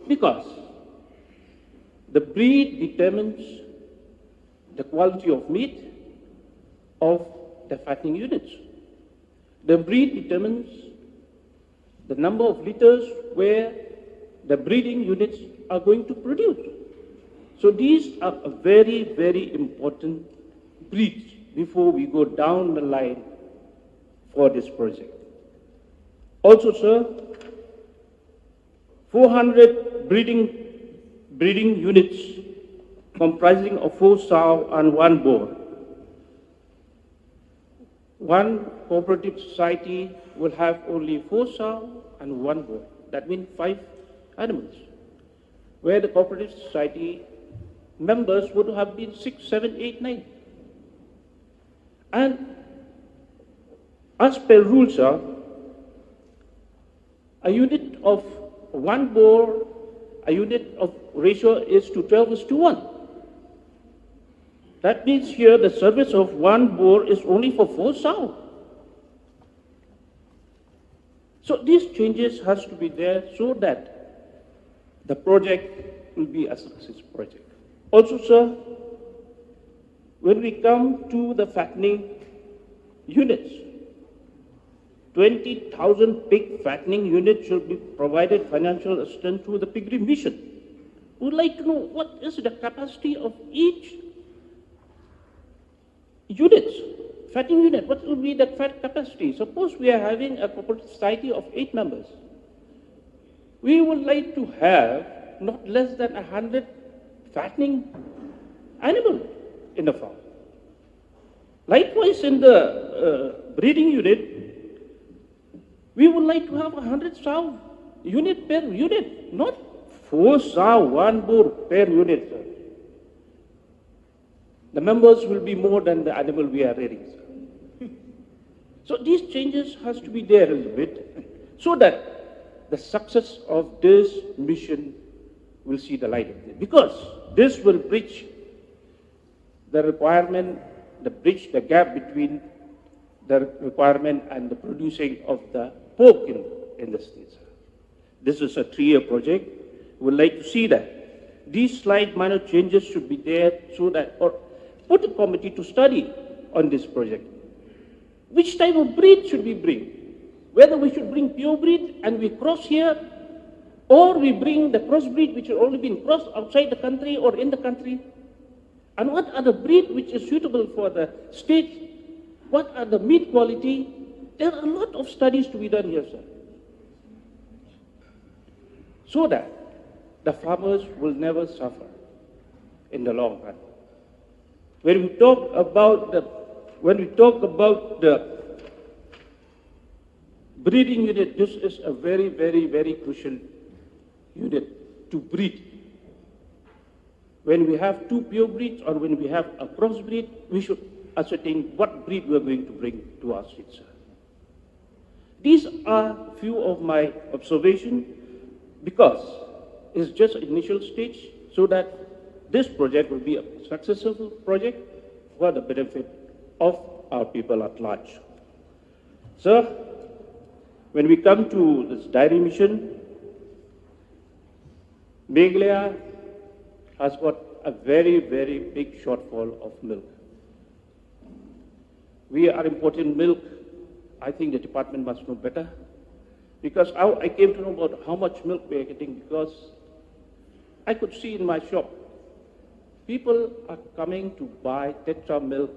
Because the breed determines the quality of meat of the fattening units. The breed determines the number of litters where the breeding units are going to produce. So these are a very, very important breeds before we go down the line for this project. Also, sir, 400 breeding units comprising of 4 sow and 1 boar. One cooperative society will have only 4 sow and 1 boar. That means 5 animals. Where the cooperative society members would have been 6, 7, 8, 9. And as per rules, sir, a unit of 1 boar, a unit of ratio is to 12:1. That means here the service of 1 boar is only for 4 sow. So these changes has to be there so that the project will be a success project. Also, sir, when we come to the fattening units, 20,000 pig fattening units should be provided financial assistance to the piggery mission. We would like to know what is the capacity of each unit, fattening unit. What will be the fat capacity? Suppose we are having a cooperative society of 8 members. We would like to have not less than 100 fattening animals in the farm. Likewise, in the breeding unit, we would like to have 100 sow unit per unit, not 4 sow, 1 bull per unit, sir. The members will be more than the animal we are rearing, sir. So these changes has to be there a little bit, so that the success of this mission will see the light of day. Because this will bridge the requirement, bridge the gap between the requirement and the producing of the pork in the states. This is a 3-year project. We would like to see that these slight minor changes should be there, so that, or put a committee to study on this project. Which type of breed should we bring? Whether we should bring pure breed and we cross here, or we bring the crossbreed which has only been crossed outside the country or in the country. And what are the breed which is suitable for the state? What are the meat quality? There are a lot of studies to be done here, sir. So that the farmers will never suffer in the long run. When we talk about the breeding unit, this is a very, very, very crucial unit to breed. When we have 2 pure breeds or when we have a crossbreed, we should ascertain what breed we are going to bring to our states, sir. These are few of my observations, because it's just an initial stage, so that this project will be a successful project for the benefit of our people at large. Sir, when we come to this dairy mission, Meghalaya has got a very, very big shortfall of milk. We are importing milk. I think the department must know better, because I came to know about how much milk we are getting, because I could see in my shop, people are coming to buy Tetra milk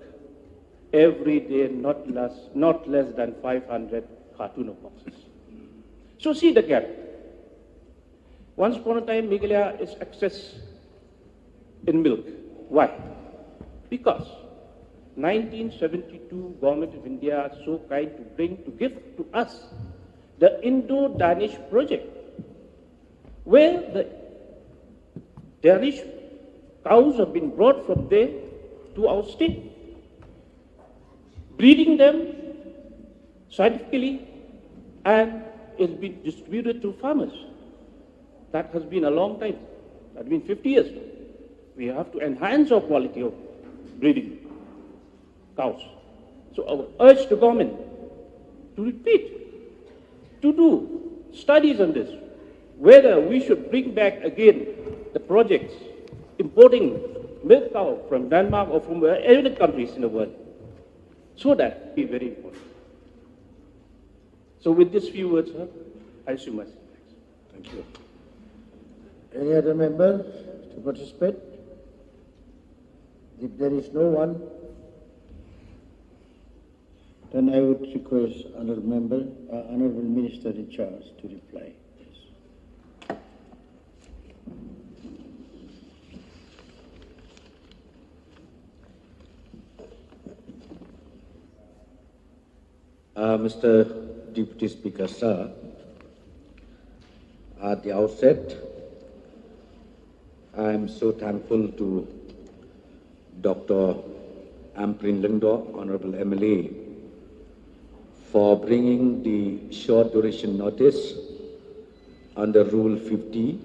every day, not less than 500 carton of boxes. So see the gap. Once upon a time, Meghalaya is excess in milk. Why? Because 1972 Government of India is so kind to give to us the Indo-Danish project, where the Danish cows have been brought from there to our state, breeding them scientifically, and it's been distributed to farmers. That has been a long time. That has been 50 years now. We have to enhance our quality of breeding cows. So I urge the government to repeat, to do studies on this, whether we should bring back again the projects importing milk cow from Denmark or from any countries in the world, so that it be very important. So with these few words, I assume myself. Thank you. Any other member to participate? If there is no one, then I would request Honorable Minister in charge to reply. Mr. Deputy Speaker, sir, at the outset, I am so thankful to Dr. Amprin Lyngdoh, Honorable MLA, for bringing the short duration notice under Rule 50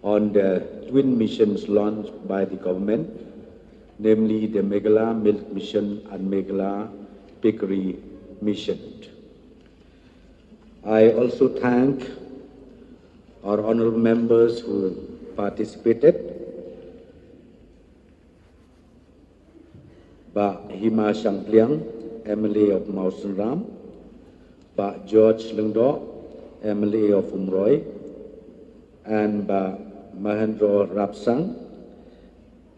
on the twin missions launched by the government, namely the Meghalaya Milk Mission and Meghalaya Piggery Mission. I also thank our honorable members who participated. Ba Hima Shampliang, MLA of Mawson Ram, Ba George Lungdo, MLA of Umroi, and Ba Mahendra Rapsang,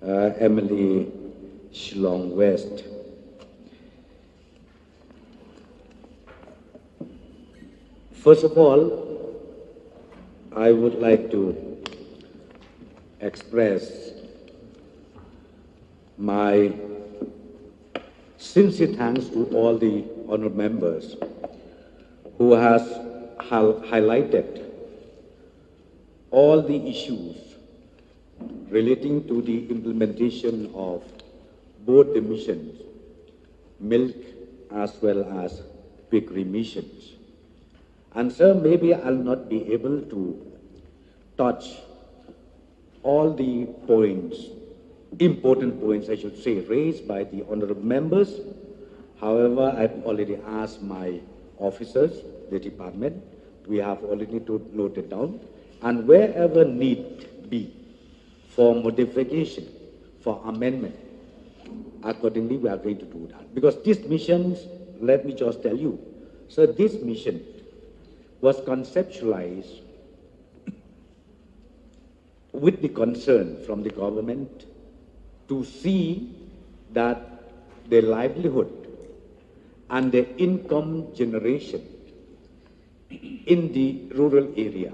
MLA Shillong West. First of all, I would like to express my sincere thanks to all the honored members who has highlighted all the issues relating to the implementation of both the missions, milk as well as piggery missions. And sir, maybe I'll not be able to touch all the points, important points, I should say, raised by the honorable members. However, I've already asked my officers, the department, we have already noted down, and wherever need be for modification, for amendment, accordingly we are going to do that. Because these missions, let me just tell you, so this mission was conceptualized with the concern from the government to see that the livelihood and the income generation in the rural area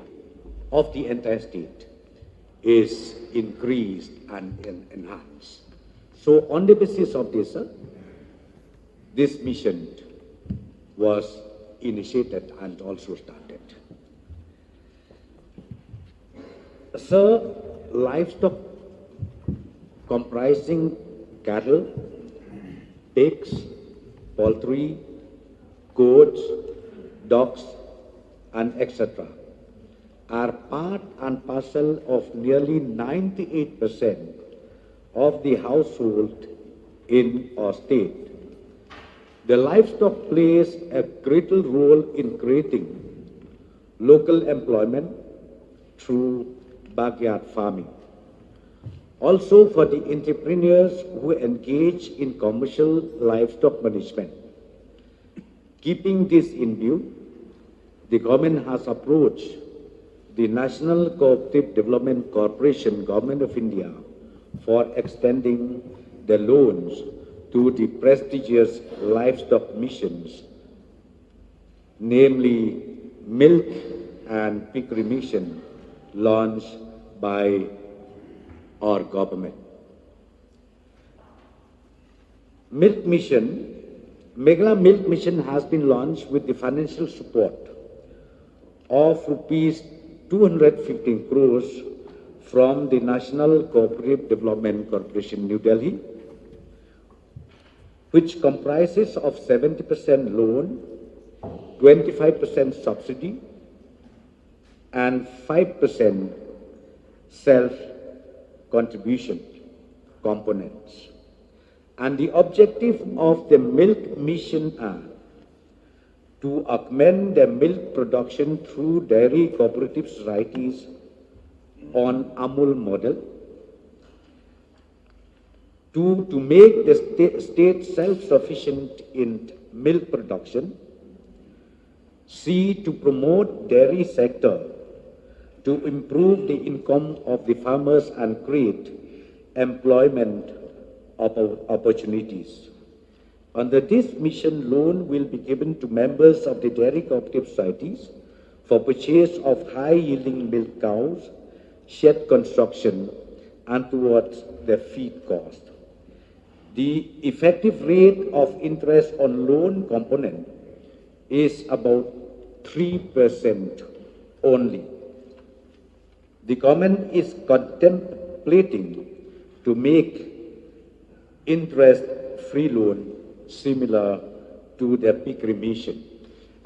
of the entire state is increased and enhanced. So on the basis of this, this mission was initiated and also started. Sir, livestock comprising cattle, pigs, poultry, goats, dogs, and etc. are part and parcel of nearly 98% of the household in our state. The livestock plays a critical role in creating local employment through backyard farming. Also for the entrepreneurs who engage in commercial livestock management. Keeping this in view, the government has approached the National Cooperative Development Corporation, Government of India, for extending the loans to the prestigious livestock missions, namely milk and piggery mission launched by our government. Milk mission, Meghalaya Milk Mission has been launched with the financial support of rupees 215 crores from the National Cooperative Development Corporation, New Delhi, which comprises of 70% loan, 25% subsidy, and 5% self-contribution components. And the objective of the milk mission are to augment the milk production through dairy cooperative societies on Amul model, to make the state self-sufficient in milk production, C, to promote dairy sector, to improve the income of the farmers and create employment opportunities. Under this mission, loan will be given to members of the dairy cooperative societies for purchase of high-yielding milk cows, shed construction, and towards the feed cost. The effective rate of interest on loan component is about 3% only. The government is contemplating to make interest-free loan similar to the piggery mission.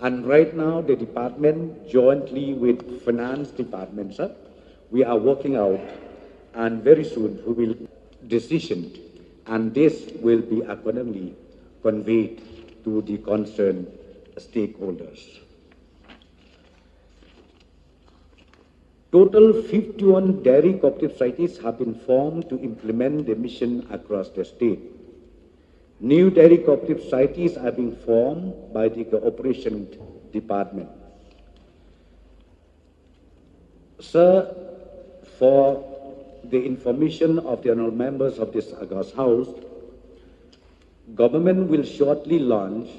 And right now, the department, jointly with finance department, sir, we are working out, and very soon we will decision, and this will be accordingly conveyed to the concerned stakeholders. Total 51 dairy cooperative societies have been formed to implement the mission across the state. New dairy cooperative societies are being formed by the Cooperation Department. Sir, for the information of the honourable members of this August House, government will shortly launch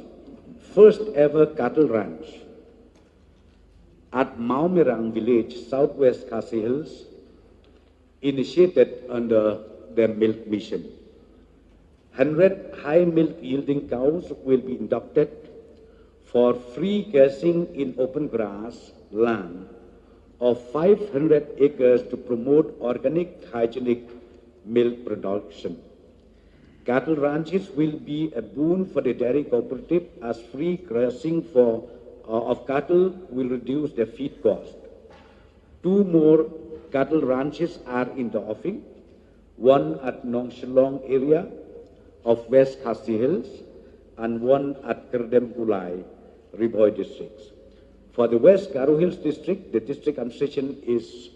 first ever cattle ranch at Maumirang village, southwest Khasi Hills, initiated under the milk mission. 100 high milk yielding cows will be inducted for free grazing in open grass land of 500 acres to promote organic, hygienic milk production. Cattle ranches will be a boon for the dairy cooperative as free grazing of cattle will reduce their feed cost. 2 more cattle ranches are in the offing, one at Nong Shalong area of West Khasi Hills and one at Kerdem Kulai, Riboy districts. For the West Garo Hills district, the district administration is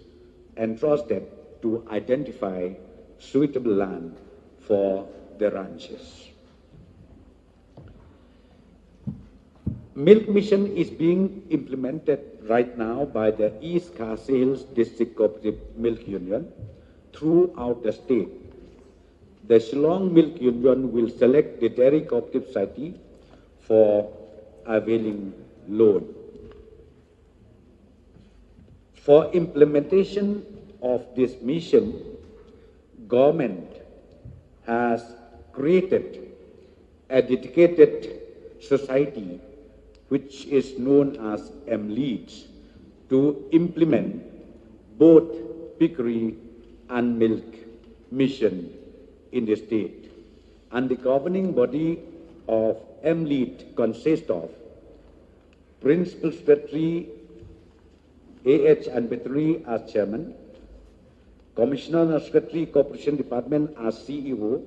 entrusted to identify suitable land for the ranches. Milk mission is being implemented right now by the East Khasi Hills District Cooperative Milk Union throughout the state. The Shillong Milk Union will select the dairy cooperative society for availing loan. For implementation of this mission, government has created a dedicated society which is known as MLEADS to implement both piggery and milk mission in the state. And the governing body of MLEAD consists of Principal Secretary A.H. Ambedkari as Chairman, Commissioner Secretary Corporation Department as CEO,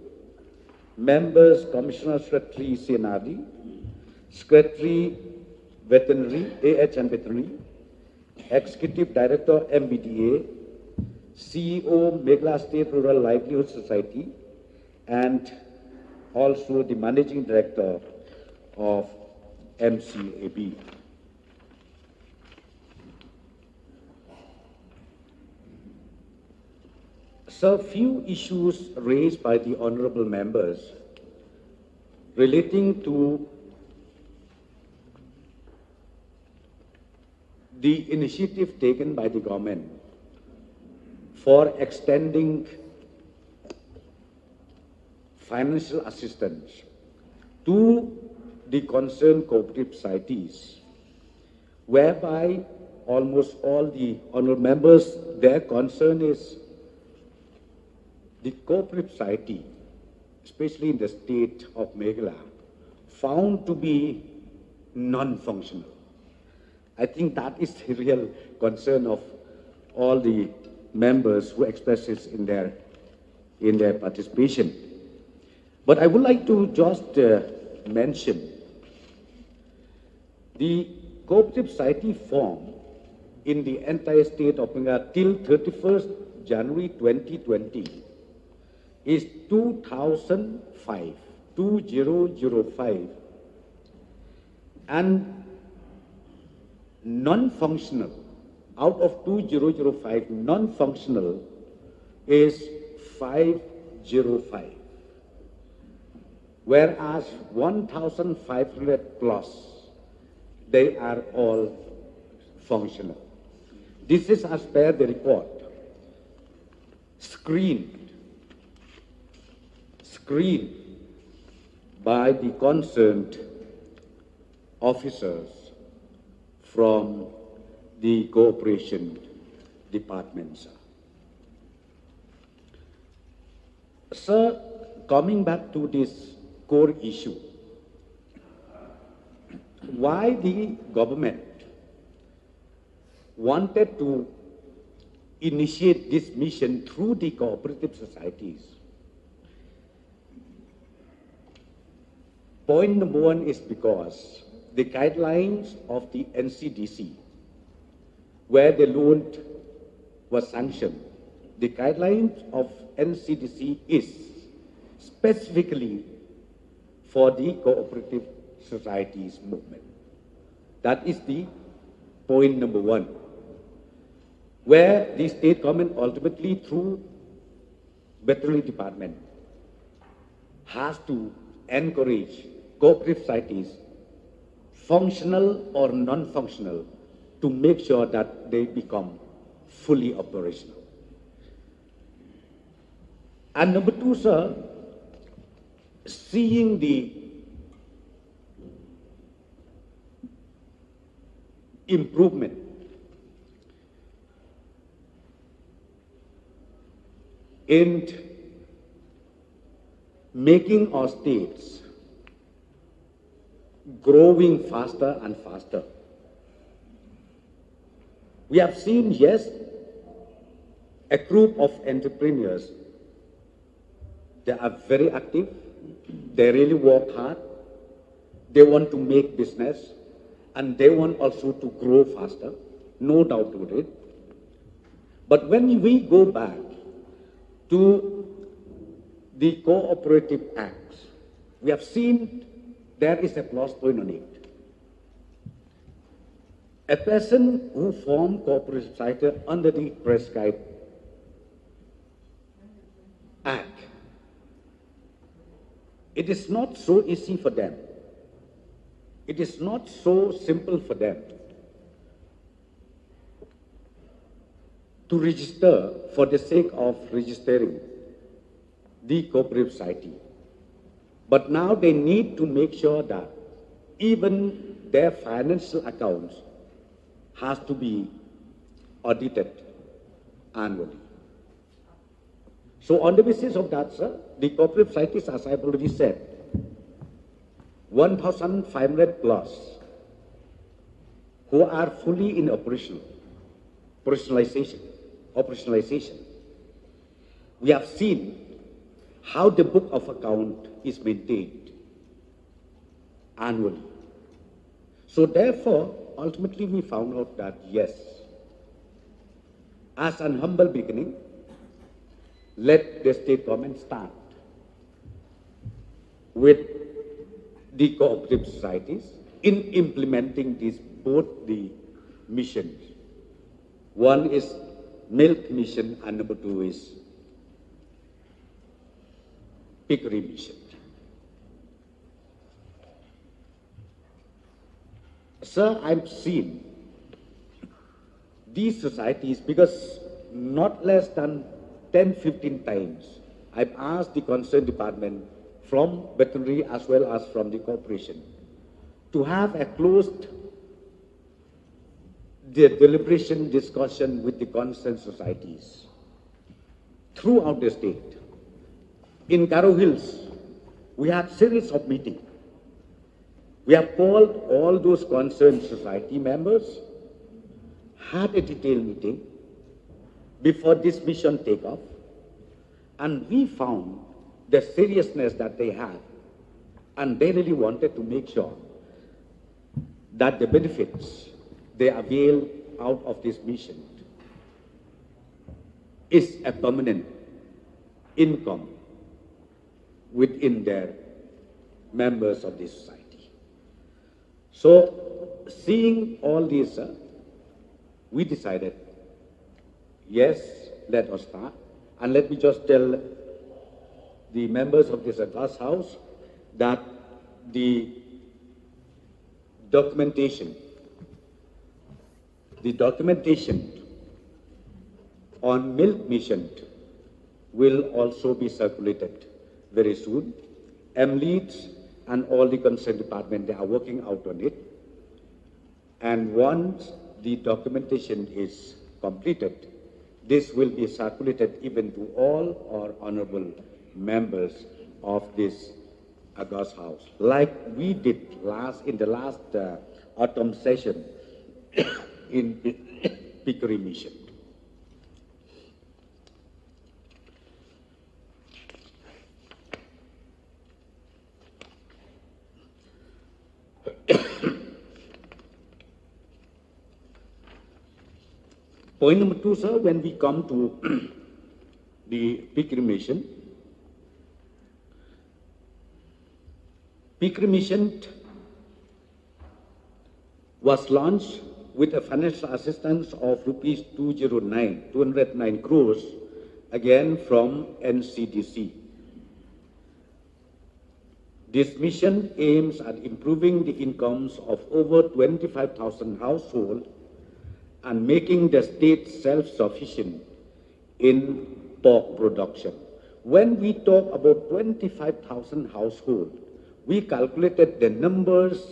members Commissioner Secretary Senadi, Secretary Veterinary A.H. Ambedkari, Executive Director MBDA, CEO Meghalaya State Rural Livelihood Society, and also the Managing Director of MCAB. So, few issues raised by the honorable members relating to the initiative taken by the government for extending financial assistance to the concerned cooperative societies, whereby almost all the honorable members, their concern is the cooperative society, especially in the state of Meghalaya, found to be non-functional. I think that is the real concern of all the members who express this in their participation. But I would like to just mention the cooperative society form in the entire state of Meghalaya till 31st January 2020 is 2005, and non-functional, out of 2005, non-functional is 505, whereas 1,500 plus, they are all functional. This is as per the report, screened by the concerned officers from the cooperation departments. Sir, coming back to this core issue, why the government wanted to initiate this mission through the cooperative societies? Point number one is because the guidelines of the NCDC, where the loan was sanctioned, the guidelines of NCDC is specifically for the cooperative societies movement. That is the point number one, where the state government ultimately through veterinary department has to encourage cooperative societies, functional or non-functional, to make sure that they become fully operational. And number two, sir, seeing the improvement in making our states growing faster and faster. We have seen, yes, a group of entrepreneurs. They are very active. They really work hard. They want to make business, and they want also to grow faster. No doubt about it. But when we go back to the cooperative acts, we have seen there is a plus point on it. A person who formed cooperative society under the prescribed act, it is not so easy for them. It is not so simple for them to register for the sake of registering the cooperative society. But now they need to make sure that even their financial accounts has to be audited annually. So on the basis of that, sir, the cooperative societies, as I've already said, 1,500 plus who are fully in operationalization. We have seen how the book of account is maintained annually. So therefore, ultimately we found out that yes, as an humble beginning, let the state government start with the cooperative societies in implementing these, both the missions. One is milk mission and number two is piggery mission. Sir, I've seen these societies because not less than 10-15 times I've asked the concerned department from veterinary as well as from the corporation to have a closed deliberation discussion with the concerned societies throughout the state. In Garo Hills, we had series of meetings. We have called all those concerned society members, had a detailed meeting before this mission take off, and we found the seriousness that they had, and they really wanted to make sure that the benefits they avail out of this mission is a permanent income within their members of this society. So, seeing all this, we decided, yes, let us start. And let me just tell the members of this glass house that the documentation on milk mission will also be circulated very soon. MLEADs and all the concerned department, they are working out on it. And once the documentation is completed, this will be circulated even to all our honorable members of this August House, like we did in the last autumn session in Piggery Mission. Point number two, sir, when we come to the piggery mission, PICRI mission was launched with a financial assistance of rupees 209 crores, again from NCDC. This mission aims at improving the incomes of over 25,000 households and making the state self-sufficient in pork production. When we talk about 25,000 households, we calculated the numbers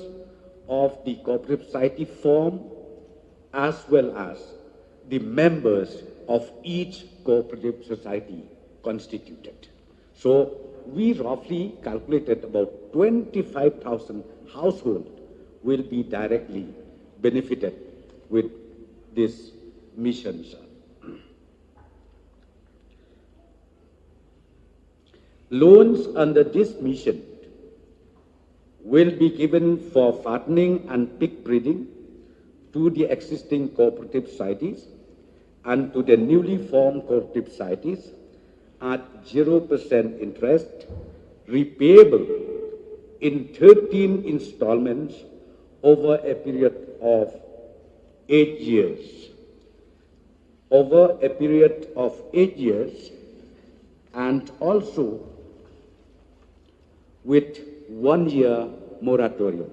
of the cooperative society form as well as the members of each cooperative society constituted. So we roughly calculated about 25,000 households will be directly benefited with this mission. Loans under this mission will be given for fattening and pig breeding to the existing cooperative societies and to the newly formed cooperative societies at 0% interest, repayable in 13 installments over a period of 8 years. Over a period of 8 years, and also with 1 year moratorium.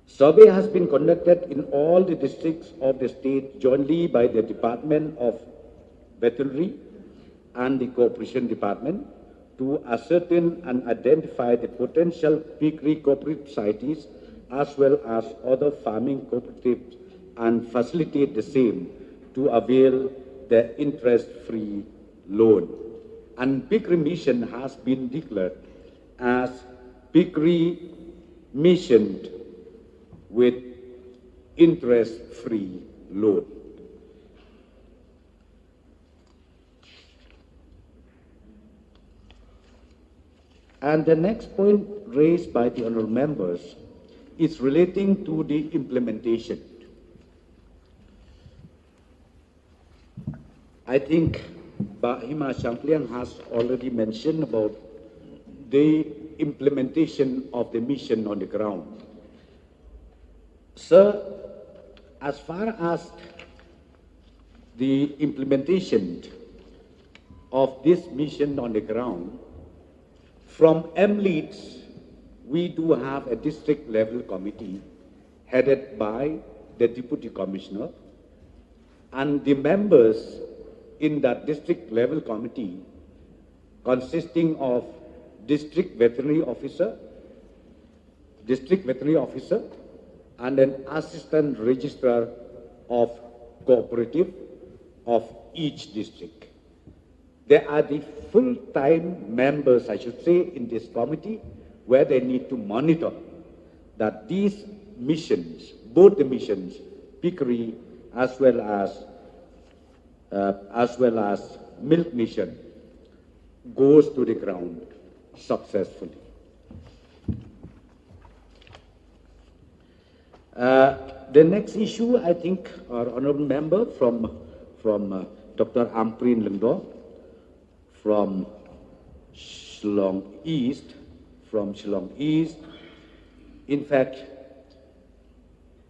Survey has been conducted in all the districts of the state jointly by the Department of Veterinary and the Cooperation Department to ascertain and identify the potential piggery cooperative societies as well as other farming cooperatives and facilitate the same to avail the interest-free loan. And piggery mission has been declared as piggery mission with interest-free loan. And the next point raised by the honourable members is relating to the implementation. I think Bahima Champlian has already mentioned about the implementation of the mission on the ground. Sir, as far as the implementation of this mission on the ground, from MLEADS, we do have a district level committee headed by the Deputy Commissioner, and the members in that district level committee consisting of district veterinary officer, and an assistant registrar of cooperative of each district. They are the full-time members, I should say, in this committee, where they need to monitor that these missions, both the missions, piggery as well as milk mission, goes to the ground successfully. The next issue, I think, our honourable member from Dr. Ampreen Lengdor from Shillong East. In fact,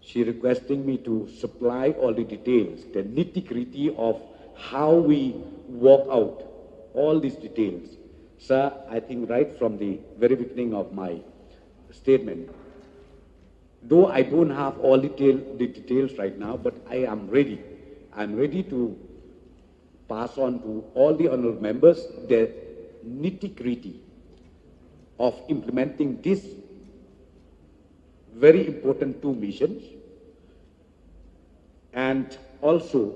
she requesting me to supply all the details, the nitty-gritty of how we work out all these details. Sir, I think right from the very beginning of my statement, though I don't have all the details right now, but I am ready. I'm ready to pass on to all the honourable members the nitty-gritty of implementing this very important two missions, and also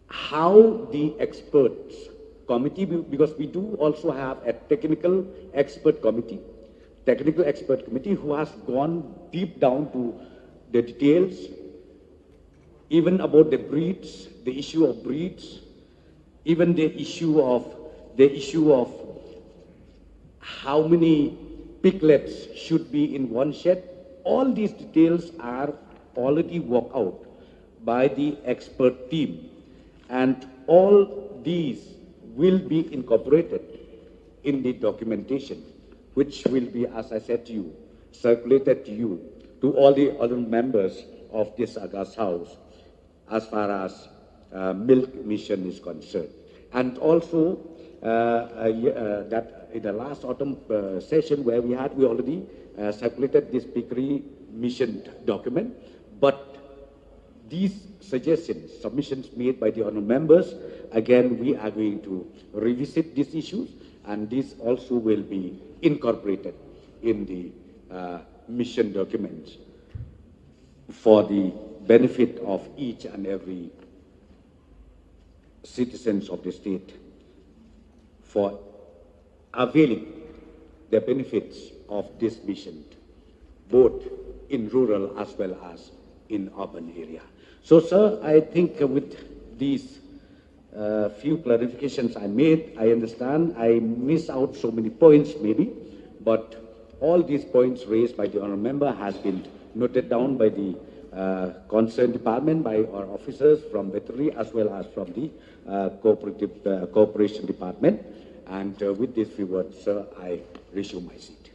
how the experts committee, because we do also have a technical expert committee who has gone deep down to the details, even about the breeds, the issue of breeds, even the issue of how many piglets should be in one shed. All these details are already worked out by the expert team, and all these will be incorporated in the documentation, which will be, as I said to you, circulated to you, to all the other members of this August House, as far as milk mission is concerned. And also that in the last autumn session where we already circulated this Pickery mission document, but these suggestions, submissions made by the honourable members, again we are going to revisit these issues, and this also will be incorporated in the mission documents for the benefit of each and every citizens of the state, for availing the benefits of this mission, both in rural as well as in urban area. So, sir, I think with these few clarifications I made, I understand I miss out so many points maybe, but all these points raised by the honourable member has been noted down by the concerned department, by our officers from veterinary as well as from the cooperation department. And with these few words, sir, I resume my seat.